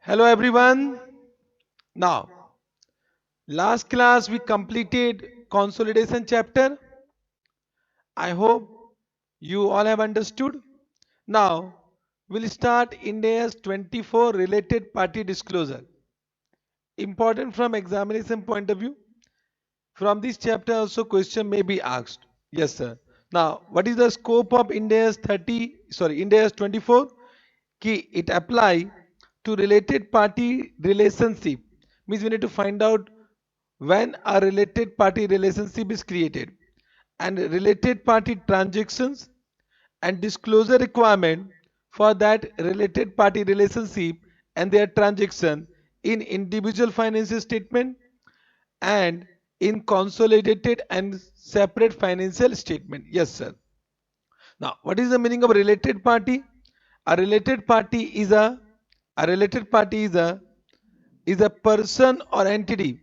Hello everyone. Now, last class we completed consolidation chapter. I hope you all have understood. Now, we'll start Ind AS 24 related party disclosure. Important from examination point of view. From this chapter also question may be asked. Yes sir. Now, what is the scope of Ind AS 24? Key it apply to related party relationship. Means we need to find out when a related party relationship is created and related party transactions and disclosure requirement for that related party relationship and their transaction in individual financial statement and in consolidated and separate financial statement. Yes sir. Now what is the meaning of related party? A related party is a related party is a person or entity.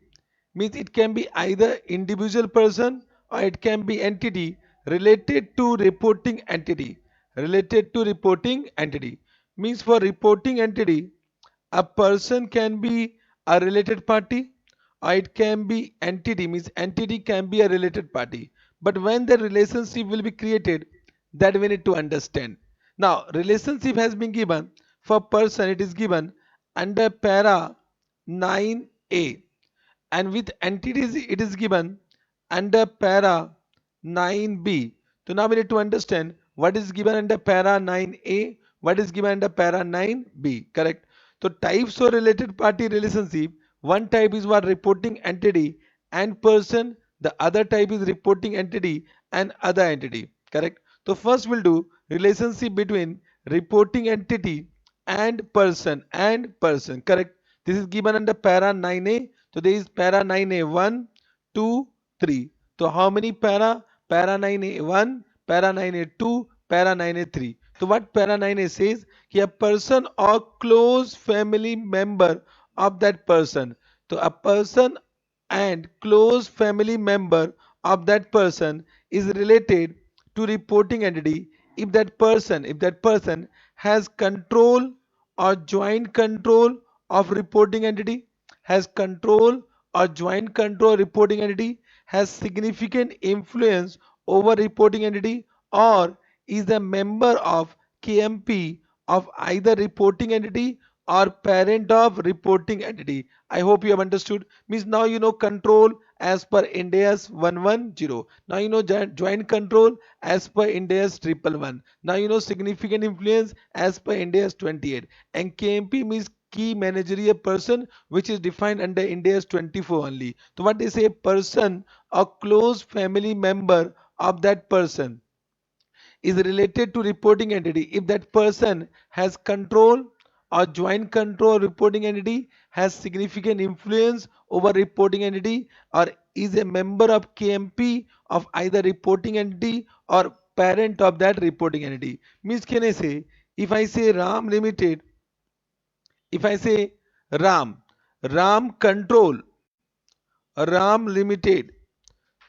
Means it can be either individual person or it can be entity related to reporting entity. Related to reporting entity means for reporting entity a person can be a related party or it can be entity, means entity can be a related party, but when the relationship will be created, that we need to understand. Now relationship has been given for person, it is given under para 9a, and with entities it is given under para 9b. So now we need to understand what is given under para 9a, what is given under para 9b. Correct. So types of related party relationship, one type is what reporting entity and person, the other type is reporting entity and other entity. Correct. So first we'll do relationship between reporting entity and person and person. Correct. This is given under para 9a. So there is para 9a 1, 2, 3. So how many para? Para 9a 1, para 9a 2, para 9a 3. So what para 9a says? He a person or close family member of that person. So a person and close family member of that person is related to reporting entity if that person has control or joint control of reporting entity, has control or joint control reporting entity, has significant influence over reporting entity, or is a member of KMP of either reporting entity or parent of reporting entity. I hope you have understood. Means now you know control as per Ind AS 110. Now you know joint control as per Ind AS 111. Now you know significant influence as per Ind AS 28. And KMP means key managerial person, which is defined under Ind AS 24 only. So what they say, person or close family member of that person is related to reporting entity if that person has control or joint control reporting entity, has significant influence over reporting entity, or is a member of KMP of either reporting entity or parent of that reporting entity. Means can I say, if I say Ram Limited, if I say Ram, Ram Control, Ram Limited,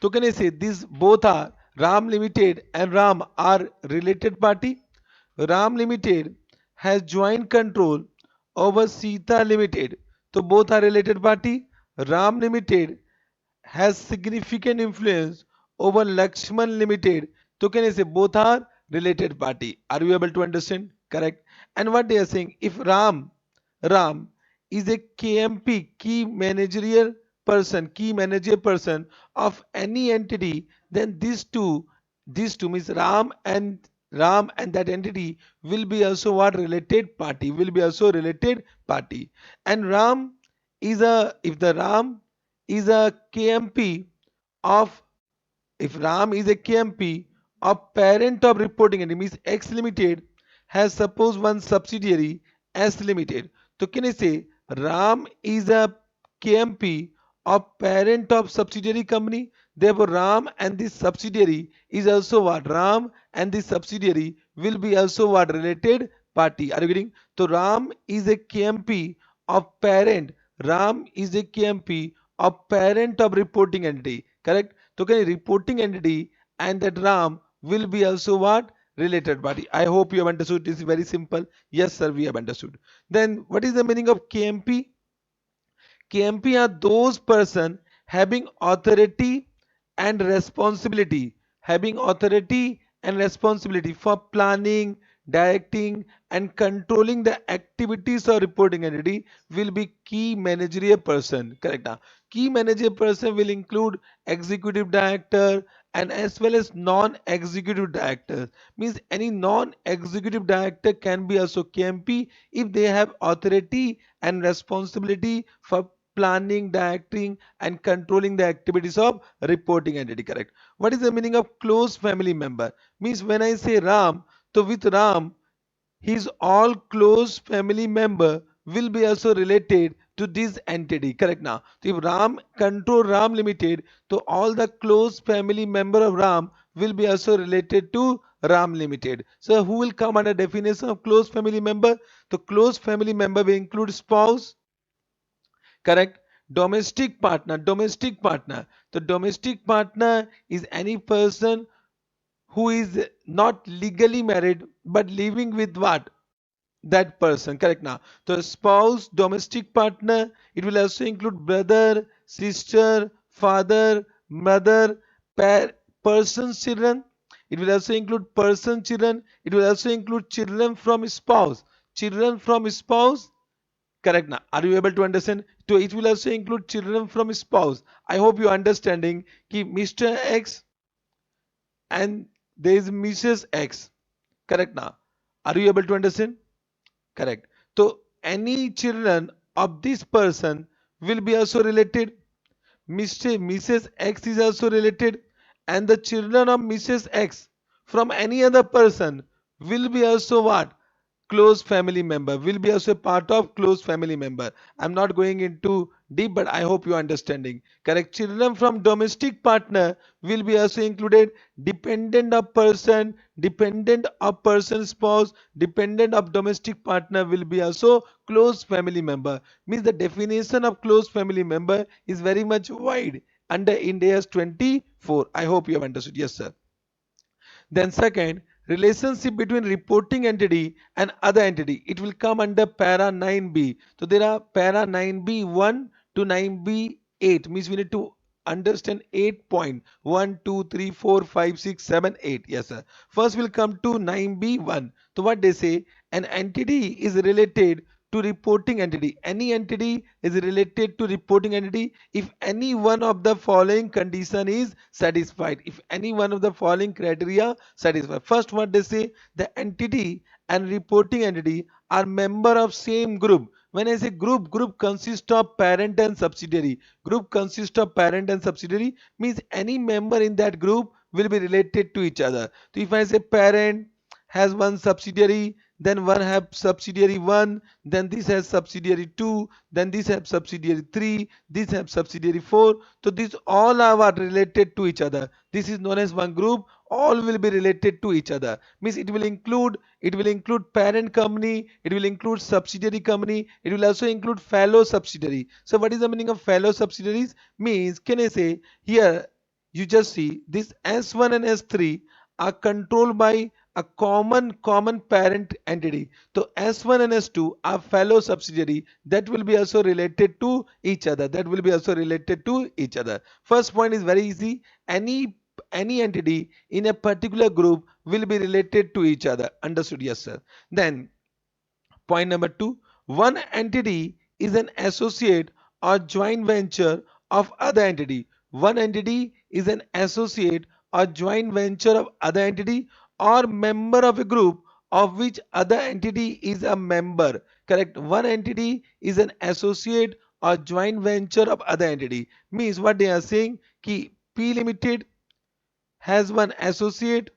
so can I say these both are Ram Limited and Ram are related party? Ram Limited has joint control over Sita Limited. So both are related party. Ram Limited has significant influence over Lakshman Limited. So can I say both are related party? Are you able to understand? Correct. And what they are saying, if Ram is a KMP, key managerial person, key manager person of any entity, then these two means Ram and that entity will be also what related party, will be also related party. And Ram is a if the Ram is a KMP of if Ram is a KMP of parent of reporting entity, means X Limited has suppose one subsidiary S Limited. So can I say Ram is a KMP of parent of subsidiary company? Therefore Ram and this subsidiary is also what? Ram and this subsidiary will be also what? Related party. Are you getting? So Ram is a KMP of parent. Ram is a KMP of parent of reporting entity. Correct? So can reporting entity and that Ram will be also what? related party. I hope you have understood. This is very simple. Yes, sir, we have understood. Then what is the meaning of KMP? KMP are those person having authority and responsibility, for planning, directing, and controlling the activities of reporting entity will be key managerial person. Correct now. Key managerial person will include executive director and as well as non-executive directors. Means any non-executive director can be also KMP if they have authority and responsibility for planning, directing, and controlling the activities of reporting entity. Correct. What is the meaning of close family member? Means when I say Ram, so with Ram, his all close family member will be also related to this entity. Correct now. So if Ram control Ram Limited, so all the close family member of Ram will be also related to Ram Limited. So who will come under definition of close family member? The close family member will include spouse, correct, domestic partner. The domestic partner is any person who is not legally married but living with what, that person. Correct now. So spouse, domestic partner, it will also include brother, sister, father, mother, pair, person's children. It will also include person children. It will also include children from spouse, correct now. Are you able to understand? So it will also include children from spouse. I hope you are understanding कि Mr. X and there is Mrs. X. Correct now. Are you able to understand? Correct. So any children of this person will be also related. Mrs. X is also related, and the children of Mrs. X from any other person will be also what? Close family member, will be also a part of close family member. I'm not going into deep, but I hope you are understanding. Correct. Children from domestic partner will be also included. Dependent of person spouse, dependent of domestic partner will be also close family member. Means the definition of close family member is very much wide under India's 24. I hope you have understood. Yes, sir. Then second, relationship between reporting entity and other entity. It will come under para 9b. So there are para 9b 1 to 9b 8. Means we need to understand 8 point. 1, 2, 3, 4, 5, 6, 7, 8. Yes, sir. First we'll come to 9b 1. So what they say, an entity is related to reporting entity. Any entity is related to reporting entity if any one of the following condition is satisfied. If any one of the following criteria satisfied. First, what they say, the entity and reporting entity are member of same group. When I say group consists of parent and subsidiary. Group consists of parent and subsidiary means any member in that group will be related to each other. So if I say parent has one subsidiary, then one have subsidiary 1, then this has subsidiary 2, then this have subsidiary 3, this have subsidiary 4. So these all are what, related to each other. This is known as one group. All will be related to each other. Means it will include parent company, it will include subsidiary company, it will also include fellow subsidiary. So what is the meaning of fellow subsidiaries? Means can I say here, you just see this S1 and S3 are controlled by a common parent entity. So S1 and S2 are fellow subsidiary that will be also related to each other. First point is very easy. Any entity in a particular group will be related to each other. Understood? Yes, sir. Then point number two, one entity is an associate or joint venture of other entity. One entity is an associate or joint venture of other entity or member of a group of which other entity is a member. Correct. One entity is an associate or joint venture of other entity. Means what they are saying, ki P Limited has one associate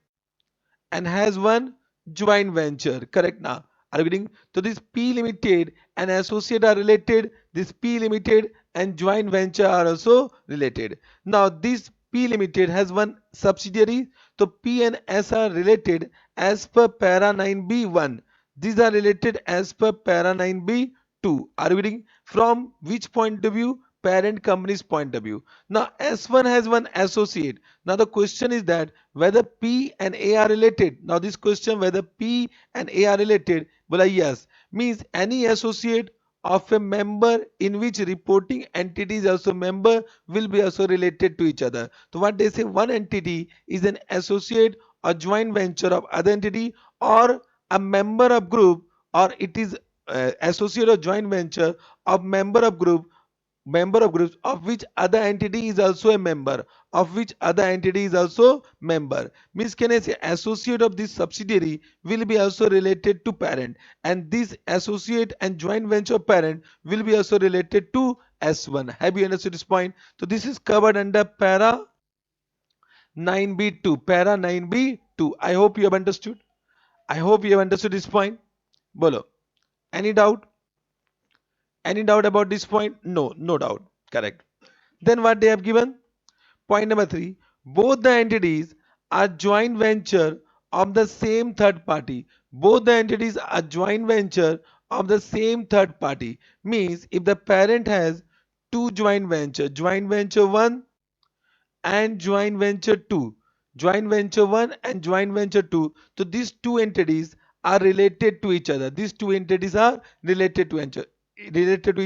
and has one joint venture. Correct now. Are you getting? So this P Limited and associate are related. This P Limited and joint venture are also related. Now this P Limited has one subsidiary. So P and S are related as per para 9b1. These are related as per para 9b2. Are you getting? From which point of view? parent company's point of view. Now S1 has one associate. Now the question is that whether P and A are related. Now this question whether P and A are related, well yes, means any associate of a member in which reporting entity is also member will be also related to each other. So what they say, one entity is an associate or joint venture of other entity, or a member of group, or it is associate or joint venture of member of groups of which other entity is also a member, of which other entity is also member. Means can I say associate of this subsidiary will be also related to parent, and this associate and joint venture parent will be also related to S1. Have you understood this point? So this is covered under para 9b2. Para 9b2. I hope you have understood. I hope you have understood this point. Bolo. Any doubt? Any doubt about this point? No, no doubt. Correct. Then what they have given? Point number 3. Both the entities are joint venture of the same third party. Both the entities are joint venture of the same third party. Means if the parent has two joint venture 1 and joint venture 2, joint venture 1 and joint venture 2, so these two entities are related to each other. These two entities are related to each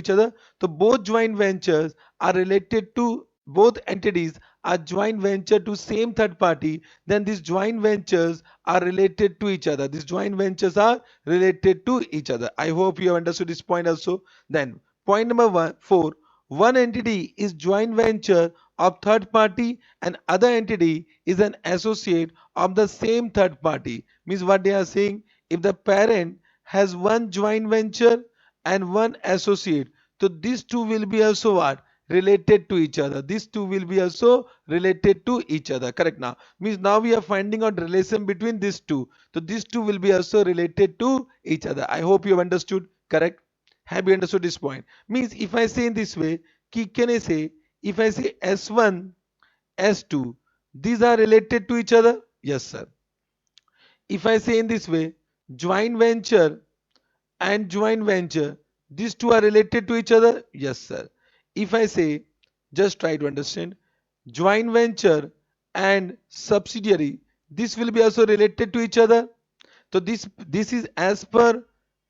other. So both joint ventures are related to, both entities are joint venture to same third party, then these joint ventures are related to each other. These joint ventures are related to each other. I hope you have understood this point also. Then point number 4, one entity is joint venture of third party and other entity is an associate of the same third party. Means what they are saying, if the parent has one joint venture and one associate, so these two will be also what, related to each other. These two will be also related to each other. Correct. Now means now we are finding out relation between these two, so these two will be also related to each other. I hope you have understood. Correct. Have you understood this point? Means if I say in this way, can I say, if I say S1, S2, these are related to each other? Yes, sir. If I say in this way, joint venture and joint venture, these two are related to each other? Yes, sir. If I say, just try to understand, joint venture and subsidiary, this will be also related to each other. So this is as per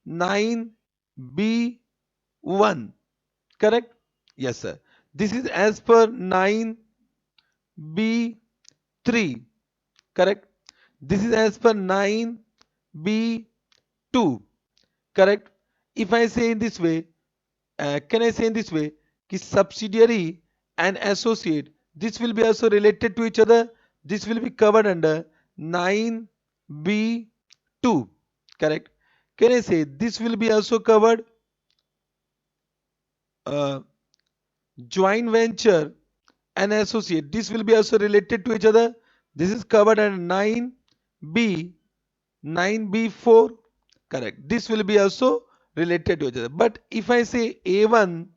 9B1. Correct? Yes, sir. This is as per 9B3. Correct? This is as per 9B2. Correct? If I say in this way, can I say in this way, कि subsidiary and associate, this will be also related to each other. This will be covered under 9B2. Correct? Can I say this will be also covered uh, joint venture and associate, this will be also related to each other. This is covered under 9b 9b4. Correct, this will be also related to each other. But if I say a1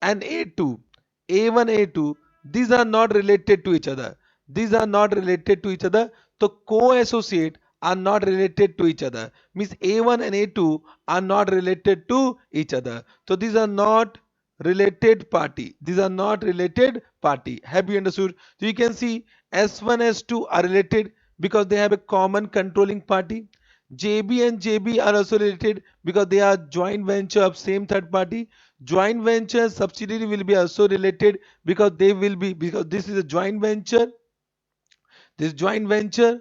and a2, a1 a2, these are not related to each other. These are not related to each other. So co-associate are not related to each other. Means a1 and a2 are not related to each other. So these are not related party. These are not related party. Have you understood? So you can see S1 S2 are related because they have a common controlling party. JB and JB are also related because they are joint venture of same third party. Joint venture subsidiary will be also related because they will be, because this is a joint venture. This joint venture,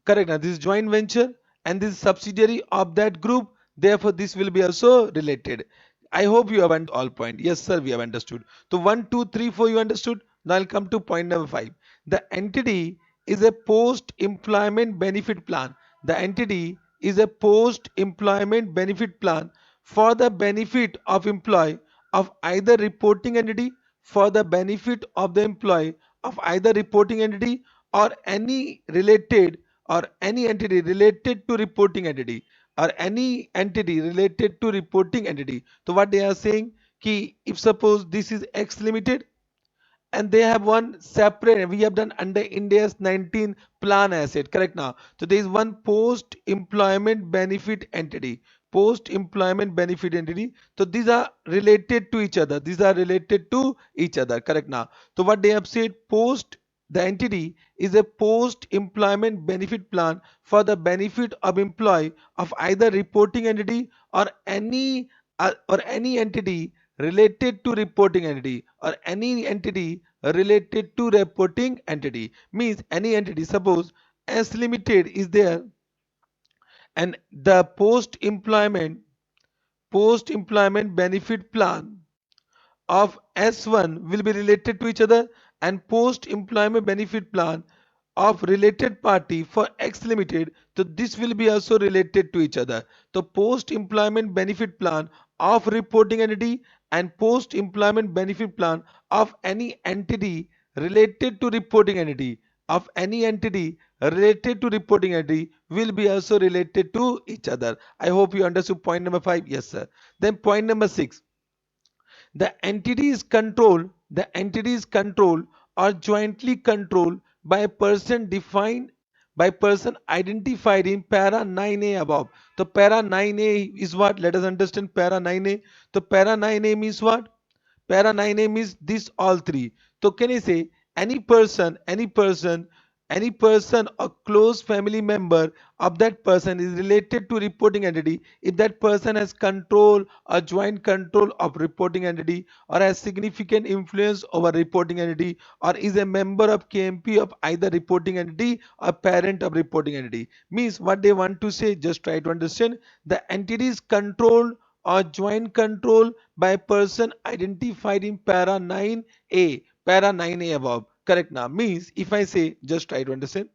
correct now, this is joint venture and this is subsidiary of that group, therefore this will be also related. I hope you have understood all point. Yes sir, we have understood. So 1 2 3 4 you understood. Now I'll come to point number 5. The entity is a post employment benefit plan. The entity is a post employment benefit plan for the benefit of employee of either reporting entity, for the benefit of the employee of either reporting entity or any related, or any entity related to reporting entity, or any entity related to reporting entity. So what they are saying, ki if suppose this is X Limited and they have one separate, we have done under India's 19 plan asset. Correct. Now so there is one post employment benefit entity. post employment benefit entity. So these are related to each other. These are related to each other. Correct now. So what they have said, post the entity is a post employment benefit plan for the benefit of employee of either reporting entity or any entity related to reporting entity or any entity related to reporting entity. Means any entity, suppose S Limited is there, and the post employment benefit plan of S1 will be related to each other, and post employment benefit plan of related party for X Limited, so this will be also related to each other. So post employment benefit plan of reporting entity and post employment benefit plan of any entity related to reporting entity will be also related to each other. I hope you understood point number 5. Yes sir. Then point number 6, the entities controlled or jointly controlled by a person defined by person identified in para 9a above. So para 9a is what? Let us understand para 9a. So para 9a means what? Para 9a means this all three. So can I say any person or close family member of that person is related to reporting entity if that person has control or joint control of reporting entity or has significant influence over reporting entity or is a member of KMP of either reporting entity or parent of reporting entity. Means what they want to say, just try to understand, the entity is controlled or joint control by a person identified in para 9a above. Correct now. Means if I say, just try to understand,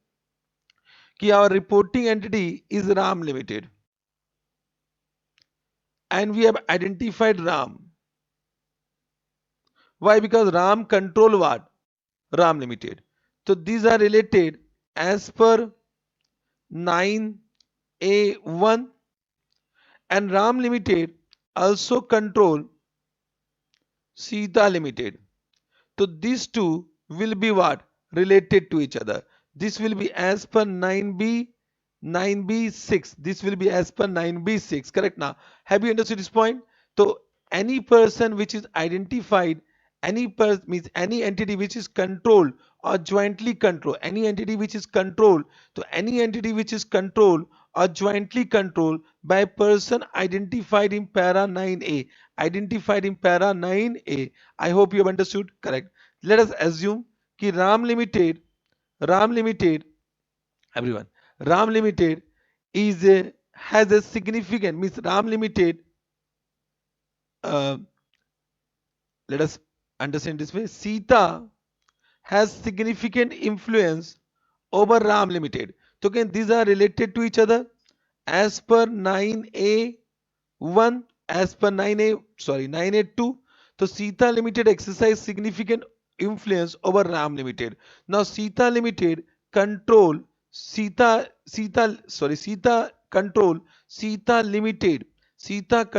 कि our reporting entity is Ram Limited and we have identified Ram. Why? Because Ram control what? Ram Limited. So these are related as per 9A1, and Ram Limited also control Sita Limited. So these two will be what? Related to each other. This will be as per 9B6. This will be as per 9B6. Correct now. Have you understood this point? So any person which is identified, any person means any entity which is controlled or jointly controlled, any entity which is controlled, so any entity which is controlled or jointly controlled by a person identified in para 9a, identified in para 9a. I hope you have understood. Correct. Let us assume कि Ram Limited, everyone, Ram Limited has a significant, means Ram Limited, uh, let us understand this way, Sita has significant influence over Ram Limited. So again, these are related to each other as per 9A1, as per 9A2. So Sita Limited exercise significant influence over Ram Limited. Now Sita Limited control Sita control Sita Limited. Sita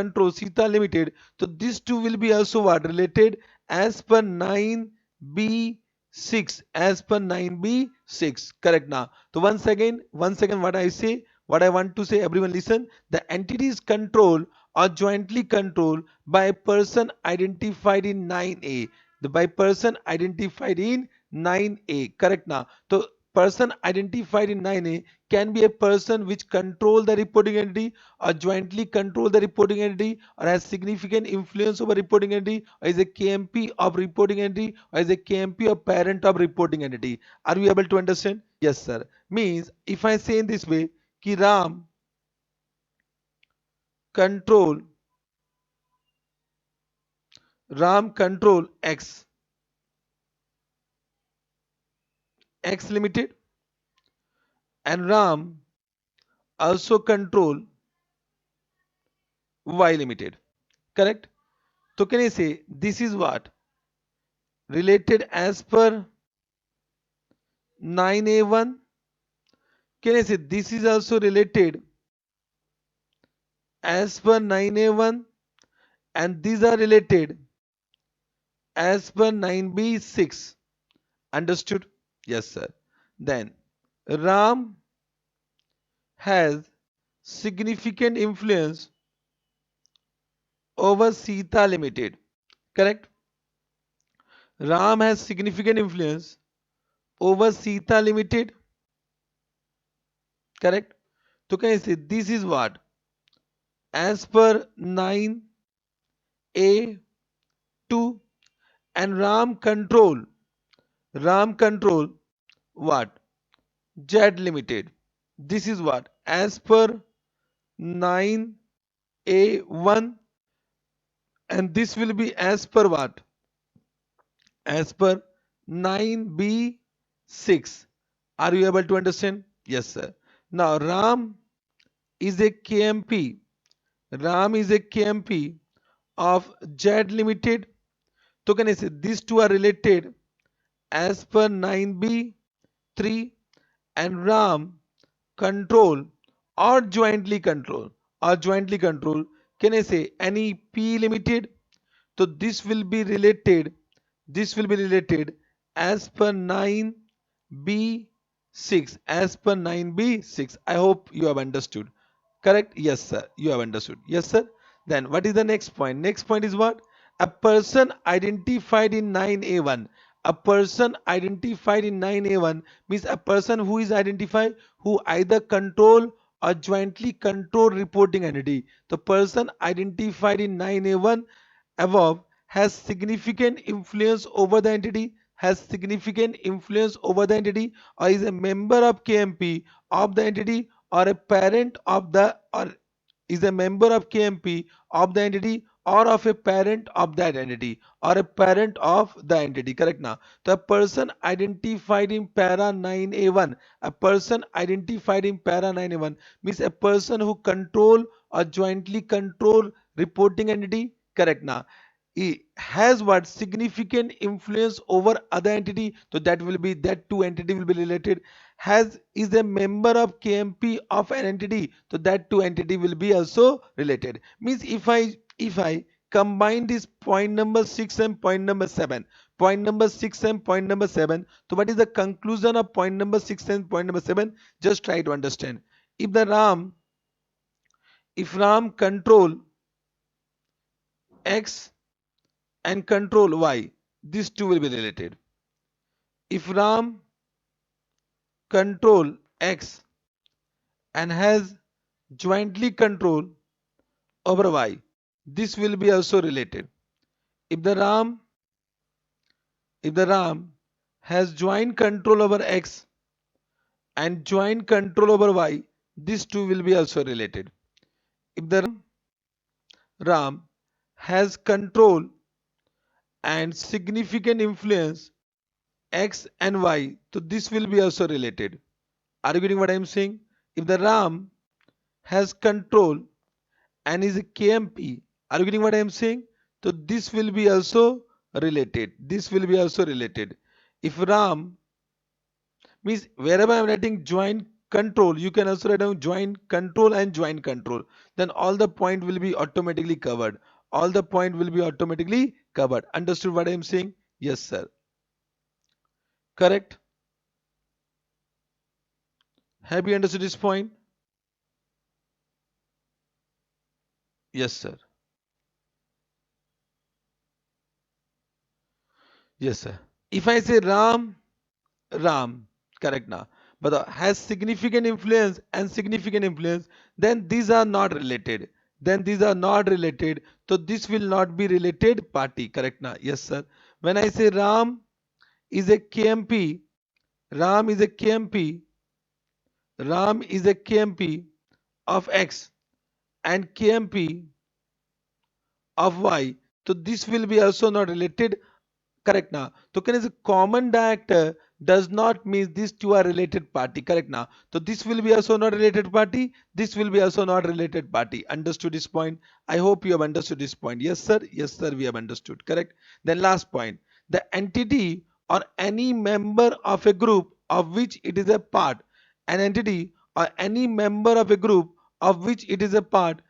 Limited. So these two will be also what? Related as per 9B6. As per 9B6. Correct now. So once again what I say, what I want to say, everyone listen. The entity is controlled or jointly controlled by a person identified in 9A. The by person identified in 9A. Correct now. So person identified in 9A can be a person which control the reporting entity or jointly control the reporting entity or has significant influence over reporting entity or is a KMP of reporting entity or is a KMP or parent of reporting entity. Are we able to understand? Yes sir. Means if I say in this way कि control Ram control X Limited, and Ram also control Y Limited. Correct? So can I say this is what? Related as per 9A1. Can I say this is also related as per 9A1, and these are related as per 9B6. Understood? Yes sir. Then Ram has significant influence over Sita Limited. Correct? Ram has significant influence over Sita Limited. Correct? So can I say this is what? As per 9A2, and Ram control what? Jet Limited. This is what? As per 9A1, and this will be as per what? As per 9B6. Are you able to understand? Yes, sir. Now, is a KMP. Ram is a KMP of Jet Limited. So can I say these two are related as per 9B3, and Ram control or jointly control, can I say any P Limited? So this will be related as per 9B6, as per 9B6. I hope you have understood. Correct? Yes, sir. You have understood. Yes, sir. Then what is the next point? Next point is what? A person identified in 9A1. A person identified in 9A1 means a person who is identified who either control or jointly control reporting entity. The person identified in 9A1 above has significant influence over the entity, or is a member of KMP of the entity, or a parent of the, or is a member of KMP of the entity, or of a parent of that entity, or a parent of the entity. Correct now. The person identified in para 9A1, a person identified in para 9A1 means a person who control or jointly control reporting entity. Correct now. He has what? Significant influence over other entity, so that will be, that two entity will be related. Has is a member of KMP of an entity, so that two entity will be also related. Means if I combine this point number 6 and point number 7, so what is the conclusion of point number 6 and point number 7? Just try to understand. If the ram if ram control X and control Y, these two will be related. If ram control X and has jointly control over Y, this will be also related. If the ram if the ram has joint control over X and joint control over Y, these two will be also related. If the ram has control and significant influence X and Y, so this will be also related. Are you getting what I am saying? If the ram has control and is a KMP, are you getting what I am saying? So this will be also related. If ram means, wherever I am writing joint control, you can also write down joint control and joint control. Then all the point will be automatically covered. Understood what I am saying? Yes, sir. Correct? Have you understood this point? Yes, sir. Yes, sir. If I say Ram, correct now. But has significant influence, then these are not related. So this will not be related party. Correct now. Yes, sir. When I say is a KMP, Ram is a KMP, Ram is a KMP of X and KMP of Y. So this will be also not related. Correct now. So can is a common director does not mean these two are related party. Correct now. So this will be also not related party. This will be also not related party. Understood this point? I hope you have understood this point. Yes, sir. Yes, sir. We have understood. Correct. Then last point. The entity or any member of a group of which it is a part. An entity or any member of a group of which it is a part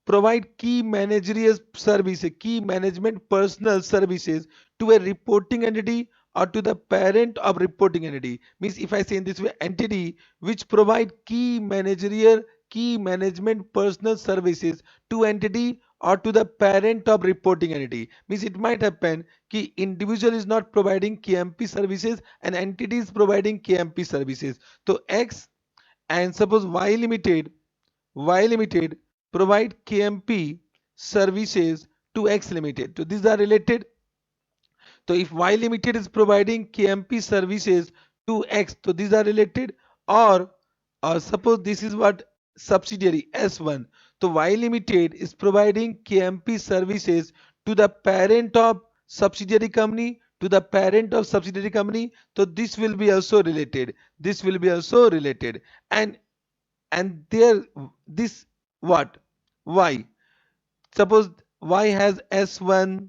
provide key managerial services, key management personal services to a reporting entity or to the parent of reporting entity. Means if I say in this way, entity which provide key management personal services to entity or to the parent of reporting entity. Means it might happen कि individual is not providing KMP services and entity is providing KMP services. So X and suppose Y Limited provide KMP services to X Limited. So these are related. So if Y Limited is providing KMP services to X, so these are related. Or suppose this is what subsidiary S1. So Y Limited is providing KMP services to the parent of subsidiary company, to the parent of subsidiary company. So this will be also related. This will be also related. And there this what? Y. Suppose Y has S1,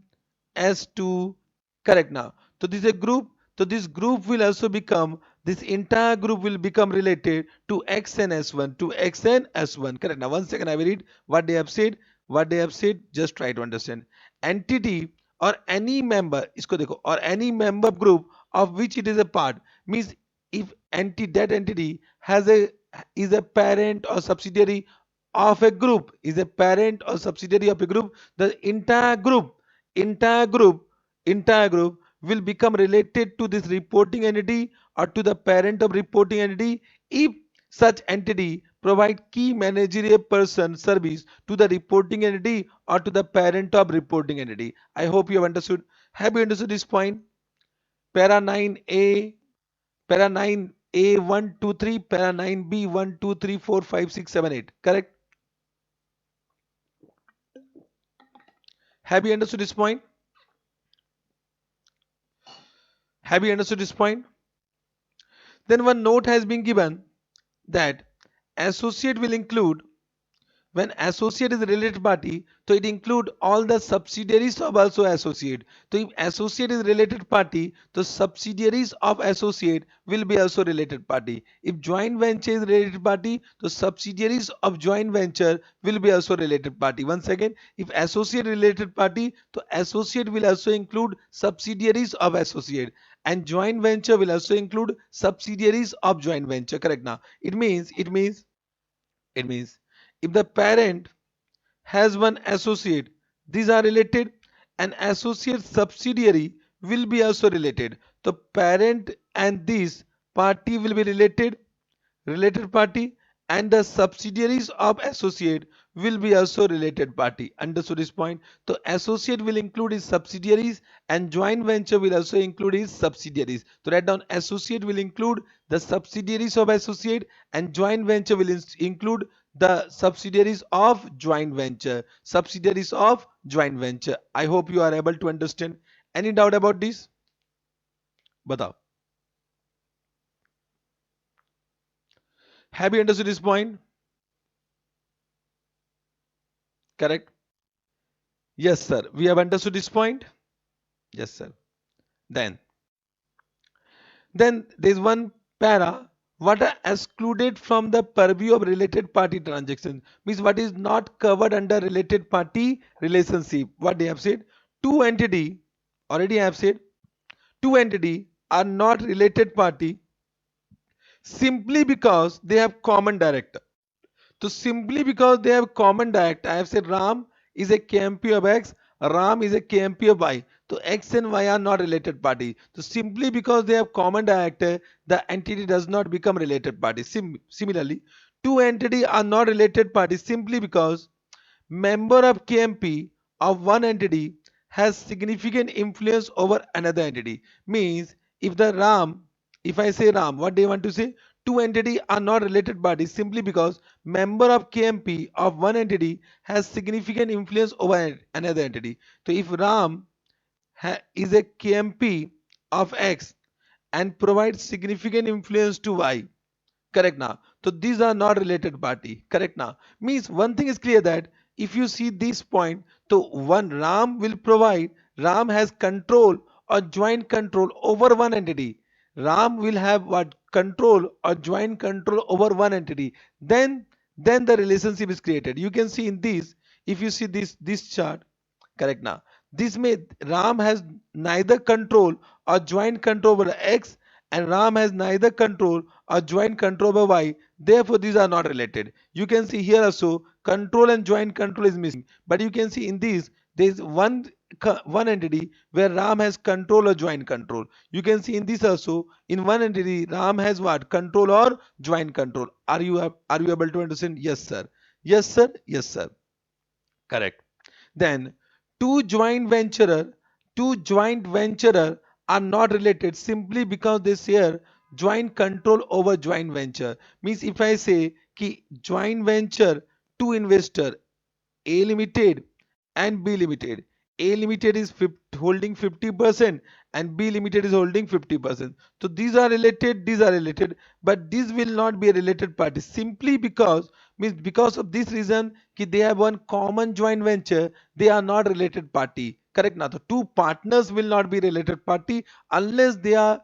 S2, correct now. So this is a group. So this group will also become, this entire group will become related to X and S1, to X and S1. Correct now. 1 second, I will read what they have said. What they have said, just try to understand. Entity or any member, isko dekho, or any member group of which it is a part, means if that entity has a is a parent or subsidiary of a group, is a parent or subsidiary of a group, the entire group will become related to this reporting entity or to the parent of reporting entity if such entity provide key managerial person service to the reporting entity or to the parent of reporting entity. I hope you have understood. Have you understood this point? Para 9a, para 9a 1 2 3, para 9b 1 2 3 4 5 6 7 8. Correct? Have you understood this point? Have you understood this point? Then one note has been given that associate will include, when associate is a related party, so it include all the subsidiaries of also associate. So if associate is related party, the subsidiaries of associate will be also related party. If joint venture is related party, the subsidiaries of joint venture will be also related party. Once again, if associate related party, so associate will also include subsidiaries of associate, and joint venture will also include subsidiaries of joint venture. Correct now. It means if the parent has one associate, these are related, and associate subsidiary will be also related. The parent and this party will be related party, and the subsidiaries of associate will be also related party. Understood this point? So associate will include his subsidiaries and joint venture will also include his subsidiaries. So write down, associate will include the subsidiaries of associate and joint venture will include the subsidiaries of joint venture. Subsidiaries of joint venture. I hope you are able to understand. Any doubt about this? Batao. Have you understood this point? Correct? Yes, sir. We have understood this point. Yes, sir. Then, then there is one para. What are excluded from the purview of related party transactions? Means what is not covered under related party relationship. What they have said. Two entity. Already I have said. Two entity are not related party simply because they have common director. So simply because they have common director, I have said Ram is a KMP of X, Ram is a KMP of Y. So X and Y are not related party. So simply because they have common director, the entity does not become related party. Similarly, two entities are not related parties simply because member of KMP of one entity has significant influence over another entity. Means if the Ram, if I say Ram, what do you want to say? Two entities are not related parties simply because member of KMP of one entity has significant influence over another entity. So if Ram is a KMP of X and provides significant influence to Y, correct now, so these are not related party. Correct now, means one thing is clear that if you see this point, so one Ram has control or joint control over one entity. Ram will have what? Control or joint control over one entity. Then the relationship is created. You can see in this, if you see this chart, correct now, this may Ram has neither control or joint control over X and Ram has neither control or joint control over Y. Therefore, these are not related. You can see here also control and joint control is missing. But you can see in these there is one entity where Ram has control or joint control. You can see in this also in one entity Ram has what control or joint control. Are you able to understand? Yes, sir. Yes, sir. Yes, sir. Correct. Then two joint venturer, two joint venturer are not related simply because they share joint control over joint venture. Means if I say कि joint venture two investor A Limited and B Limited. A Limited is holding 50% and B Limited is holding 50%. So these are related, but these will not be a related party simply because of this reason कि they have one common joint venture, they are not related party. Correct now. The two partners will not be related party unless they are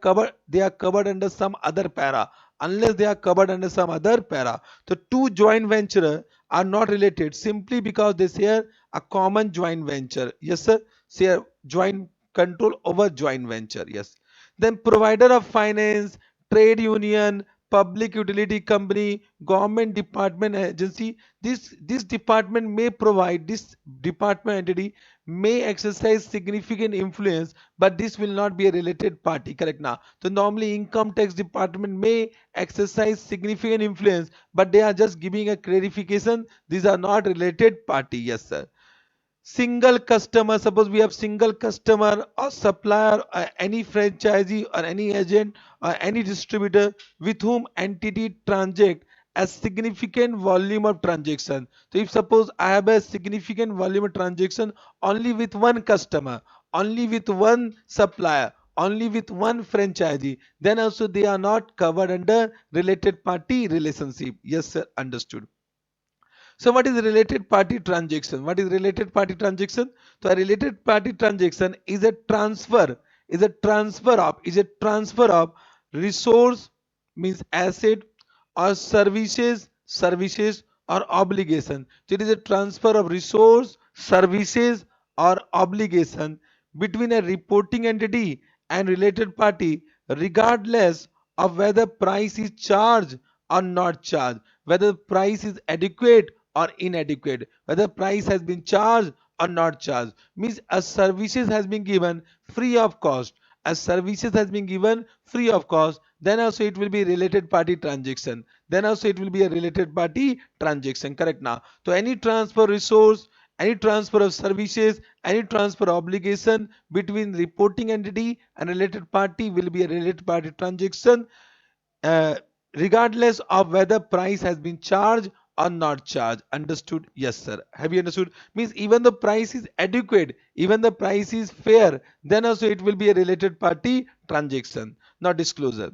covered under some other para. Unless they are covered under some other para. The two joint venturer are not related simply because they share a common joint venture. Yes, sir. Share joint control over joint venture. Yes. Then provider of finance, trade union, public utility company, government department agency. This department may provide this department entity may exercise significant influence, but this will not be a related party. Correct now. So normally income tax department may exercise significant influence, but they are just giving a clarification. These are not related party. Yes, sir. Single customer, suppose we have single customer or supplier or any franchisee or any agent or any distributor with whom entity transact a significant volume of transaction. So if suppose I have a significant volume of transaction only with one customer, only with one supplier, only with one franchisee, then also they are not covered under related party relationship. Yes, sir. Understood. So what is related party transaction? What is related party transaction? So a related party transaction is a transfer of resource means asset or services or obligation. So it is a transfer of resource, services or obligation between a reporting entity and related party regardless of whether price is charged or not charged, whether price is adequate or inadequate, whether price has been charged or not charged. Means a services has been given free of cost. As services has been given free of cost, then also it will be related party transaction. Then also it will be a related party transaction. Correct now. So any transfer resource, any transfer of services, any transfer obligation between reporting entity and related party will be a related party transaction uh, regardless of whether price has been charged or not charged. Understood? Yes, sir. Have you understood? Means even the price is adequate, even the price is fair, then also it will be a related party transaction, not disclosure.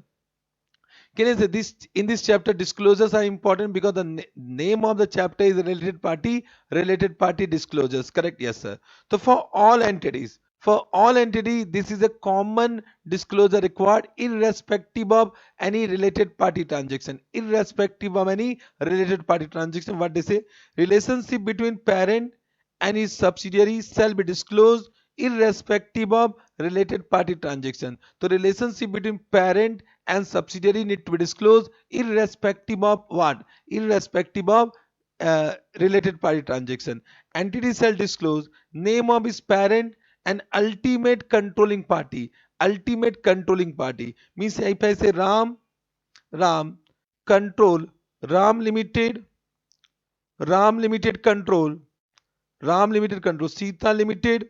Can I say this in this chapter disclosures are important because the name of the chapter is related party disclosures. Correct? Yes, sir. So for all entities, this is a common disclosure required irrespective of any related party transaction. Irrespective of any related party transaction, what they say, relationship between parent and his subsidiary shall be disclosed irrespective of related party transaction. The relationship between parent and subsidiary need to be disclosed irrespective of what? Irrespective of related party transaction. Entity shall disclose name of his parent and ultimate controlling party. Ultimate controlling party means if I say Ram control Ram Limited, Ram Limited control Ram Limited control Sita Limited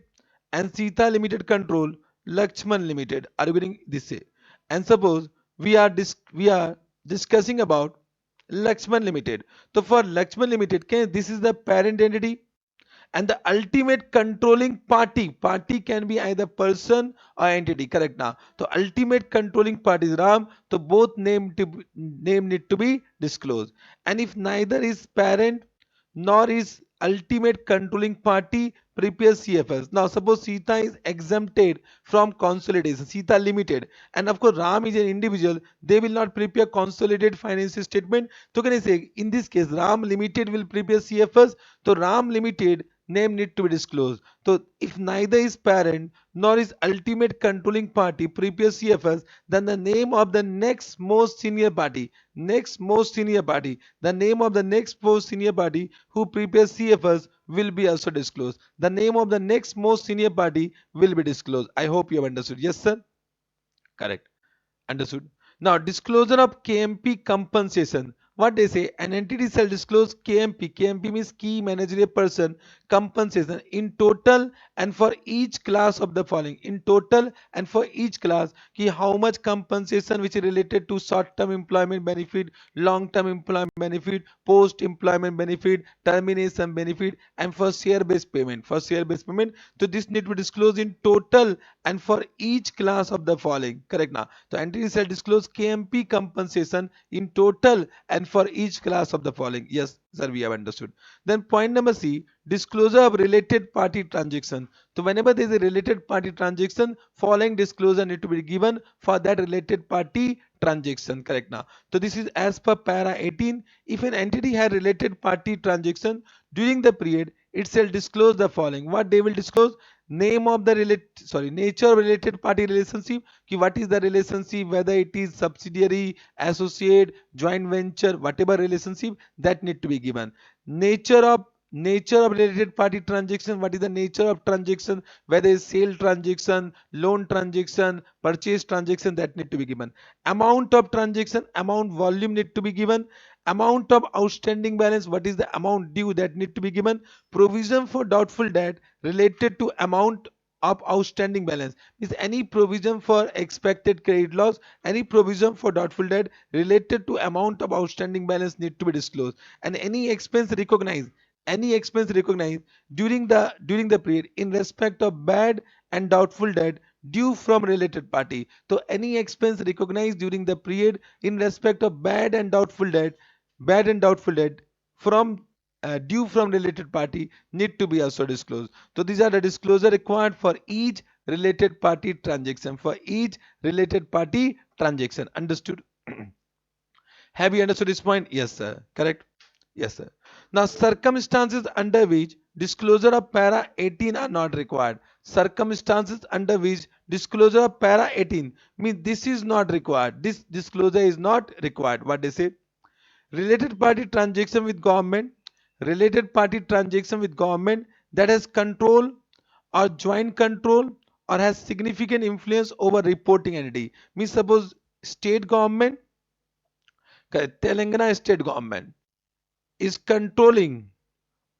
and Sita Limited control Lakshman Limited. Are you getting this? Say? And suppose we are discussing about Lakshman Limited. So for Lakshman Limited, this is the parent entity and the ultimate controlling party can be either person or entity. Correct now. So ultimate controlling party is Ram. So both name need to be disclosed. And if neither is parent nor is ultimate controlling party prepares CFS. Now suppose Sita is exempted from consolidation, Sita Limited, and of course Ram is an individual, they will not prepare consolidated financial statement. So can I say in this case Ram Limited will prepare CFS. So Ram Limited name need to be disclosed. So if neither is parent nor is ultimate controlling party previous CFS, then the name of the next most senior party, the name of the next most senior party who prepares CFS will be also disclosed. The name of the next most senior party will be disclosed. I hope you have understood. Yes, sir. Correct. Understood. Now, disclosure of KMP compensation. What they say, an entity shall disclose KMP. KMP means key managerial person compensation in total and for each class of the following. In total and for each class, ki how much compensation which is related to short-term employment benefit, long-term employment benefit, post-employment benefit, termination benefit, and for share-based payment. For share-based payment, so this need to be disclosed in total and for each class of the following. Correct now. So entity shall disclose KMP compensation in total and for each class of the following. Yes, sir, we have understood. Then point number C, disclosure of related party transaction. So whenever there is a related party transaction, following disclosure need to be given for that related party transaction. Correct now. So this is as per para 18. If an entity had related party transaction during the period, it shall disclose the following. What they will disclose? Name of the nature of related party relationship, ki what is the relationship, whether it is subsidiary, associate, joint venture, whatever relationship, that need to be given. Nature of related party transaction, what is the nature of transaction, whether it's sale transaction, loan transaction, purchase transaction, that need to be given. Amount of transaction, amount volume need to be given. Amount of outstanding balance, what is the amount due, that need to be given. Provision for doubtful debt related to amount of outstanding balance, means any provision for expected credit loss, any provision for doubtful debt related to amount of outstanding balance need to be disclosed. And any expense recognized during the period in respect of bad and doubtful debt due from related party. So any expense recognized during the period in respect of bad and doubtful debt from due from related party need to be also disclosed. So these are the disclosure required for each related party transaction. Understood? Have you understood this point? Yes, sir. Correct? Yes, sir. Now, circumstances under which disclosure of para 18 are not required. Circumstances under which disclosure of para 18 means this is not required. This disclosure is not required. What they say? Related party transaction with government, that has control or joint control or has significant influence over reporting entity. Means suppose state government, Telangana state government is controlling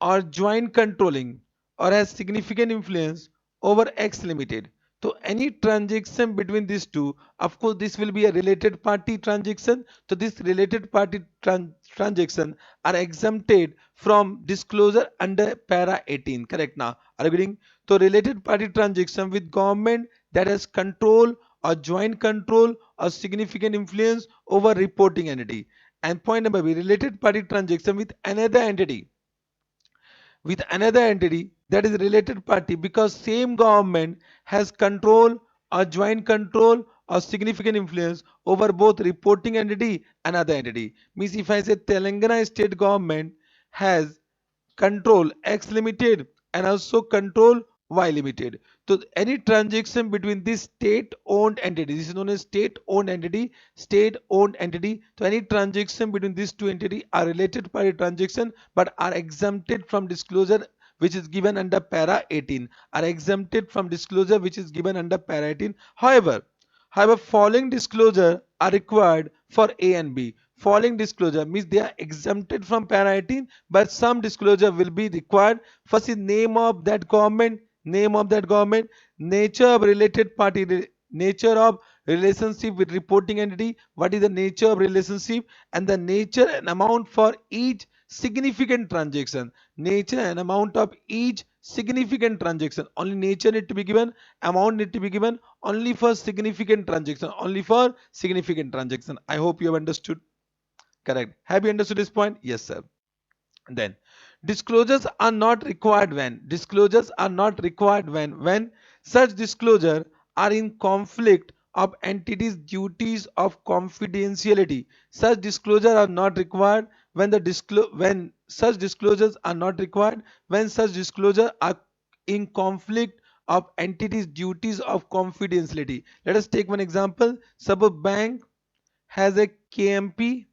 or joint controlling or has significant influence over X Limited. So any transaction between these two, of course, this will be a related party transaction. So this related party transaction are exempted from disclosure under para 18. Correct now? Are you getting? So related party transaction with government that has control or joint control or significant influence over reporting entity. And point number B, related party transaction with another entity that is related party because same government has control or joint control or significant influence over both reporting entity and other entity. Means if I say Telangana state government has control X Limited and also control Y Limited. So any transaction between this state-owned entity, this is known as state-owned entity. So any transaction between these two entities are related party transaction but are exempted from disclosure which is given under para 18. However, following disclosure are required for A and B. Following disclosure means they are exempted from para 18, but some disclosure will be required. First is name of that government, nature of related party, nature of relationship with reporting entity, what is the nature of relationship, and the nature and amount for each significant transaction. Nature and amount of each significant transaction. Only nature need to be given, amount need to be given only for significant transaction. I hope you have understood. Correct. Have you understood this point? Yes, sir. Then disclosures are not required when such disclosure are in conflict of entities' duties of confidentiality. Such disclosure are not required when such disclosures are not required when such disclosure are in conflict of entities' duties of confidentiality. Let us take one example. Suppose bank has a KMP.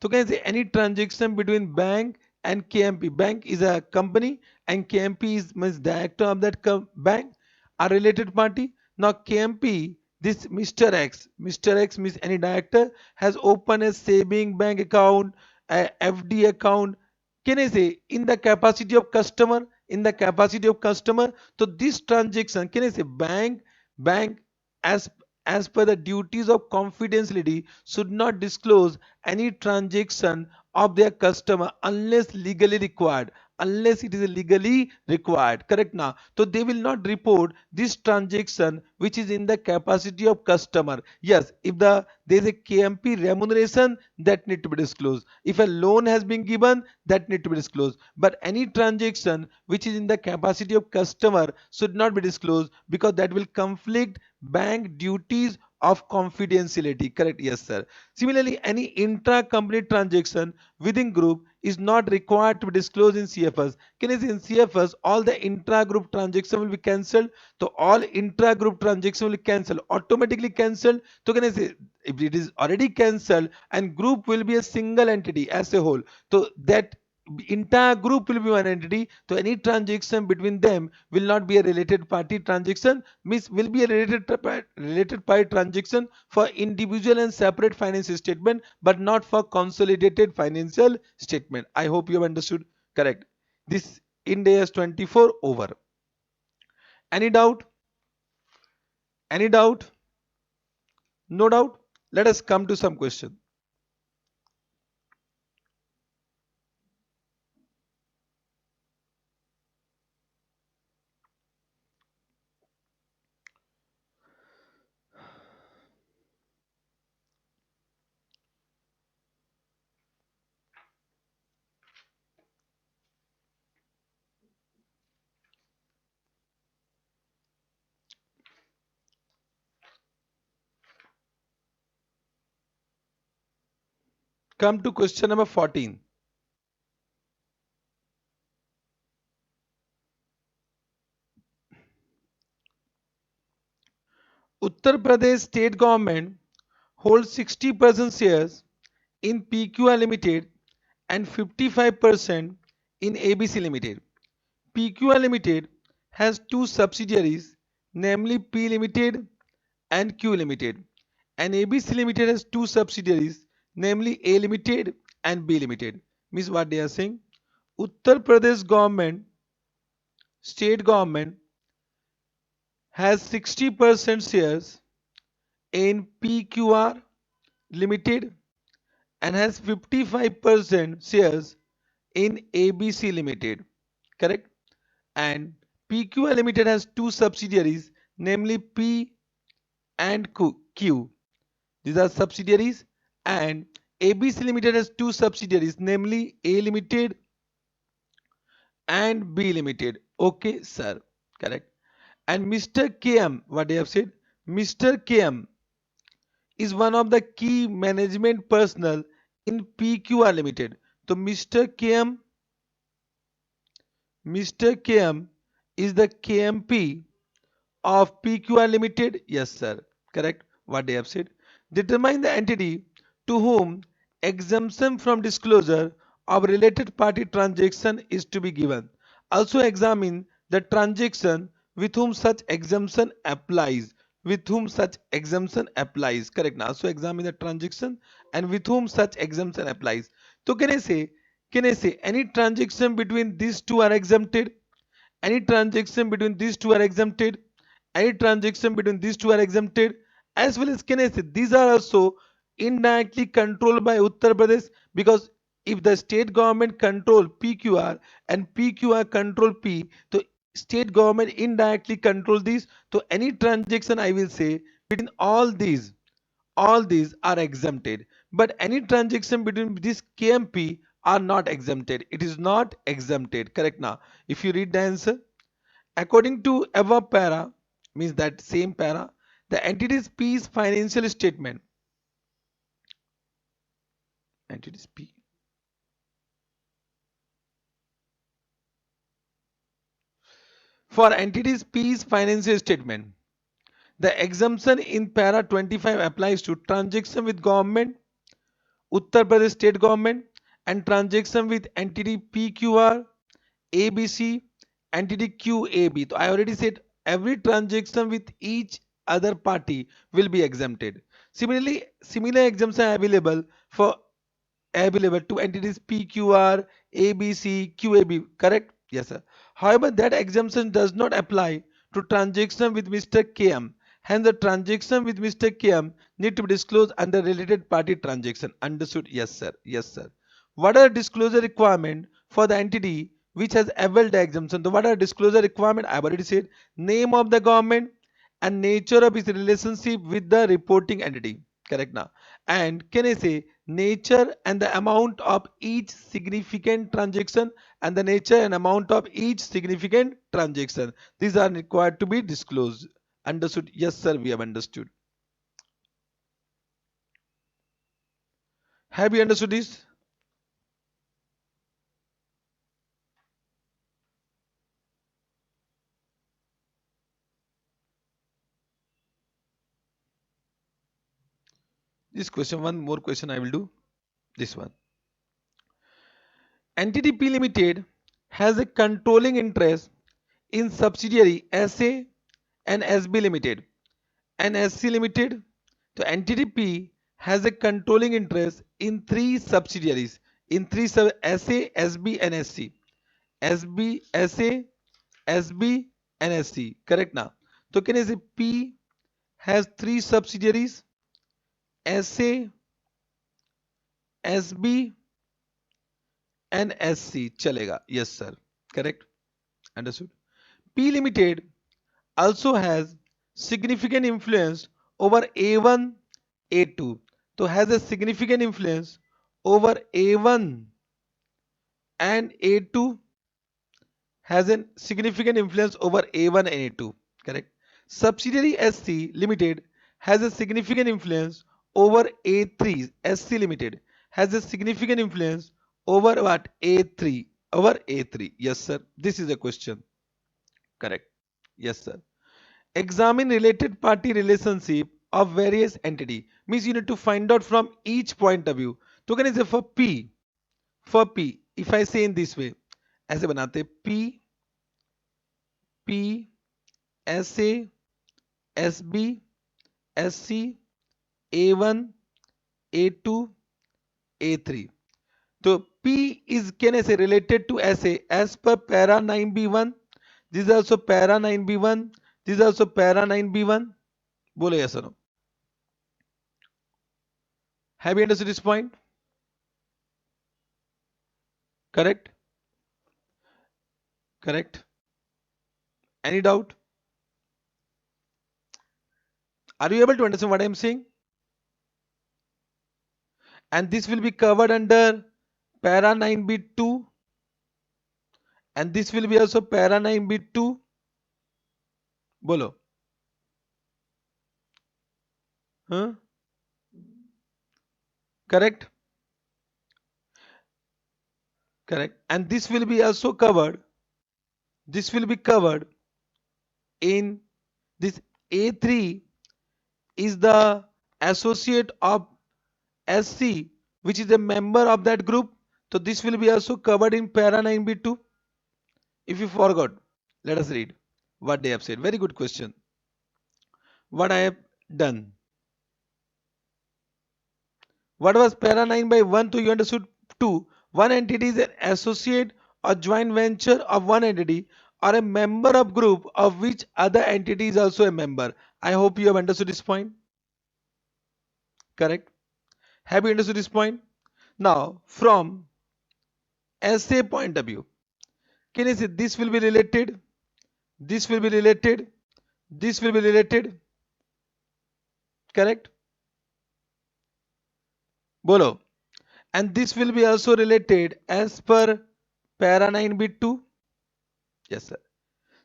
So can I say any transaction between bank and KMP? Bank is a company and KMP is means director of that bank, a related party. Now KMP, this Mr. X means any director has opened a saving bank account, a FD account. Can I say in the capacity of customer? In the capacity of customer. So this transaction, can I say bank as as per the duties of confidentiality should not disclose any transaction of their customer unless legally required, unless it is legally required, correct? Now so they will not report this transaction which is in the capacity of customer. Yes, if there is a KMP remuneration, that need to be disclosed. If a loan has been given, that need to be disclosed. But any transaction which is in the capacity of customer should not be disclosed, because that will conflict bank duties of confidentiality, correct? Yes sir. Similarly, any intra-company transaction within group is not required to be disclosed in CFS. Can you see in CFS all the intra-group transaction will be cancelled? So all intra-group transaction will be cancelled, automatically cancelled. So can I say if it is already cancelled and group will be a single entity as a whole, so that entire group will be one entity. So any transaction between them will not be a related party transaction, means will be a related party transaction for individual and separate financial statement, but not for consolidated financial statement. I hope you have understood. Correct. This Ind AS 24 over. Any doubt? Any doubt? No doubt. Let us come to some question. Come to question number 14. Uttar Pradesh state government holds 60% shares in PQR Limited and 55% in ABC Limited. PQR Limited has two subsidiaries, namely P Limited and Q Limited, and ABC Limited has two subsidiaries, namely A Limited and B Limited. Means what they are saying? Uttar Pradesh government, state government, has 60% shares in PQR Limited and has 55% shares in ABC Limited, correct? And PQR Limited has two subsidiaries, namely P and Q. These are subsidiaries. And ABC Limited has two subsidiaries, namely A Limited and B Limited. Okay, sir. Correct. And Mr. KM, what they have said, Mr. KM is one of the key management personnel in PQR Limited. So Mr. KM is the KMP of PQR Limited? Yes, sir. Correct. What they have said. Determine the entity to whom exemption from disclosure of related party transaction is to be given. Also examine the transaction with whom such exemption applies. With whom such exemption applies. Correct. Now, also examine the transaction and with whom such exemption applies. So can I say any transaction between these two are exempted? Any transaction between these two are exempted. Any transaction between these two are exempted. As well as can I say these are also indirectly controlled by Uttar Pradesh, because if the state government control PQR and PQR control P, so state government indirectly control these. So any transaction I will say between all these are exempted, but any transaction between this KMP are not exempted. It is not exempted. Correct. Now if you read the answer, according to above para, means that same para, The entity's P's financial statement. Entity's P. For entities P's financial statement, the exemption in para 25 applies to transaction with government, Uttar Pradesh state government, and transaction with entity PQR, ABC, entity QAB. So I already said every transaction with each other party will be exempted. Similarly, similar exemptions are available to entities PQR, ABC, QAB, correct? Yes, sir. However, that exemption does not apply to transaction with Mr. KM. Hence, the transaction with Mr. KM need to be disclosed under related party transaction. Understood? Yes, sir. Yes, sir. What are the disclosure requirement for the entity which has availed the exemption? So, what are disclosure requirement? I've already said name of the government and nature of its relationship with the reporting entity. Correct now. And can I say nature and the amount of each significant transaction and the nature and amount of each significant transaction. These are required to be disclosed. Understood? Yes, sir, we have understood. Have you understood this? This question, one more question I will do. This one. Entity P Limited has a controlling interest in subsidiary SA and SB Limited and SC Limited. So entity P has a controlling interest in three subsidiaries in SA, SB and SC. SB, SA, SB and SC. Correct now. So can I say P has three subsidiaries SA, SB and SC. Chalega. Yes sir. Correct. Understood. P Limited also has significant influence over A1, A2. So has a significant influence over A1 and A2, has a significant influence over A1 and A2. Correct. Subsidiary SC Limited has a significant influence over A3. SC Limited has a significant influence over what? A3. Over A3. Yes sir. This is a question. Correct. Yes sir. Examine related party relationship of various entity. Means you need to find out from each point of view. तो कहने से for P, if I say in this way, ऐसे बनाते P, P, SA, SB, SC, A1, A2, A3. So P is can I say related to SA as per para 9B1. This is also para 9B1. This is also para 9B1. बोलो yes or no? Have you understood this point? Correct? Correct? Any doubt? Are you able to understand what I am saying? And this will be covered under para 9b2 and this will be also para 9b2. Bolo. Huh? Correct? Correct. And this will be also covered. This will be covered in this A3 is the associate of SC which is a member of that group. So this will be also covered in para 9b2. If you forgot, let us read what they have said. Very good question. What I have done. What was para 9 by 1 to you understood 2? One entity is an associate or joint venture of one entity or a member of group of which other entity is also a member. I hope you have understood this point. Correct? Have you understood this point? Now, from SA point of view, can you say this will be related? This will be related. This will be related. Correct? Bolo. And this will be also related as per para 9b2. Yes, sir.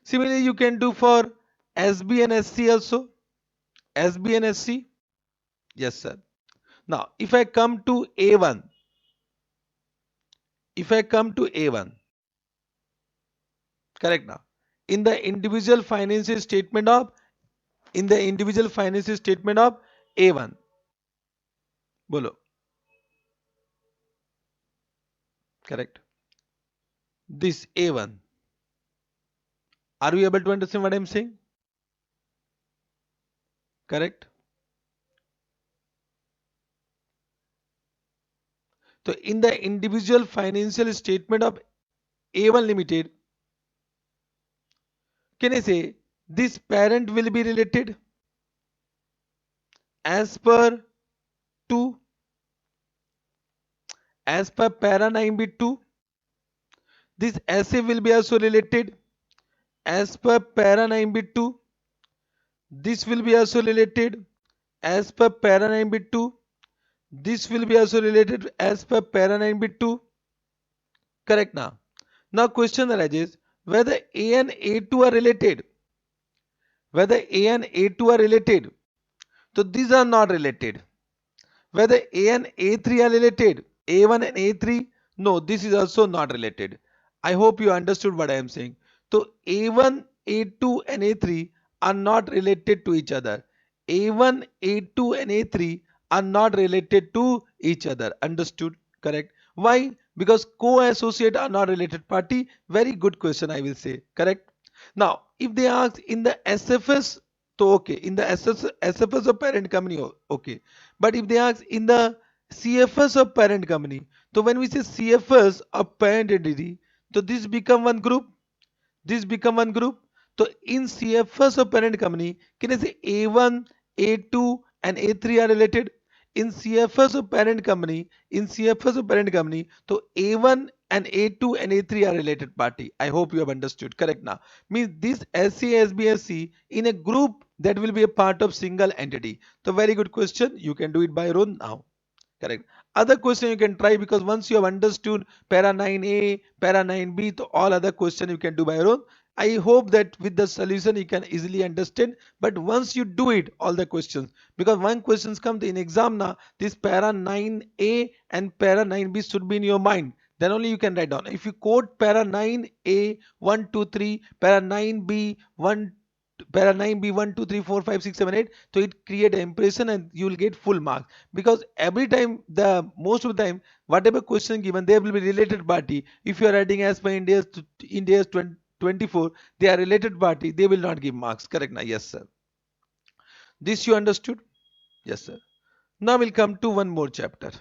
Similarly, you can do for SB and SC also. SB and SC? Yes, sir. Now, if I come to A1, correct now. In the individual financial statement of A1, bolo, correct. This A1. Are you able to understand what I'm saying? Correct. So in the individual financial statement of A1 Limited, can I say this parent will be related as per 2, as per para 9b2? This SA will be also related as per para 9b2. This will be also related as per para 9b2. This will be also related as per para 9b2. Correct now. Now question arises whether A and A2 are related. Whether A and A2 are related. So these are not related. Whether A and A3 are related, A1 and A3, no, this is also not related. I hope you understood what I am saying. So A1, A2 and A3 are not related to each other. A1, A2 and A3 are not related to each other. Understood? Correct. Why? Because co-associate are not related party. Very good question, I will say. Correct. Now, if they ask in the SFS, so okay, in the SFS of parent company, okay. But if they ask in the CFS of parent company, so when we say CFS of parent entity, so this become one group. This become one group. So in CFS of parent company, can I say A1, A2 and A3 are related? In CFS of parent company, so A1 and A2 and A3 are related party. I hope you have understood. Correct now. Means this SC, SBSC in a group that will be a part of single entity. So very good question. You can do it by your own now. Correct. Other question you can try because once you have understood para 9a, para 9b, so all other question you can do by your own. I hope that with the solution you can easily understand. But once you do it, all the questions, because one questions come in exam now, this para 9a and para 9b should be in your mind. Then only you can write down. If you quote para 9a 1 2 3, para 9b 1 para 9b 1 2 3 4 5 6 7 8, so it create an impression and you will get full mark because every time the most of the time whatever question given they will be related party. If you are writing as per India's 24, they are related party, they will not give marks. Correct now? Yes sir. This you understood? Yes sir. Now we'll come to one more chapter.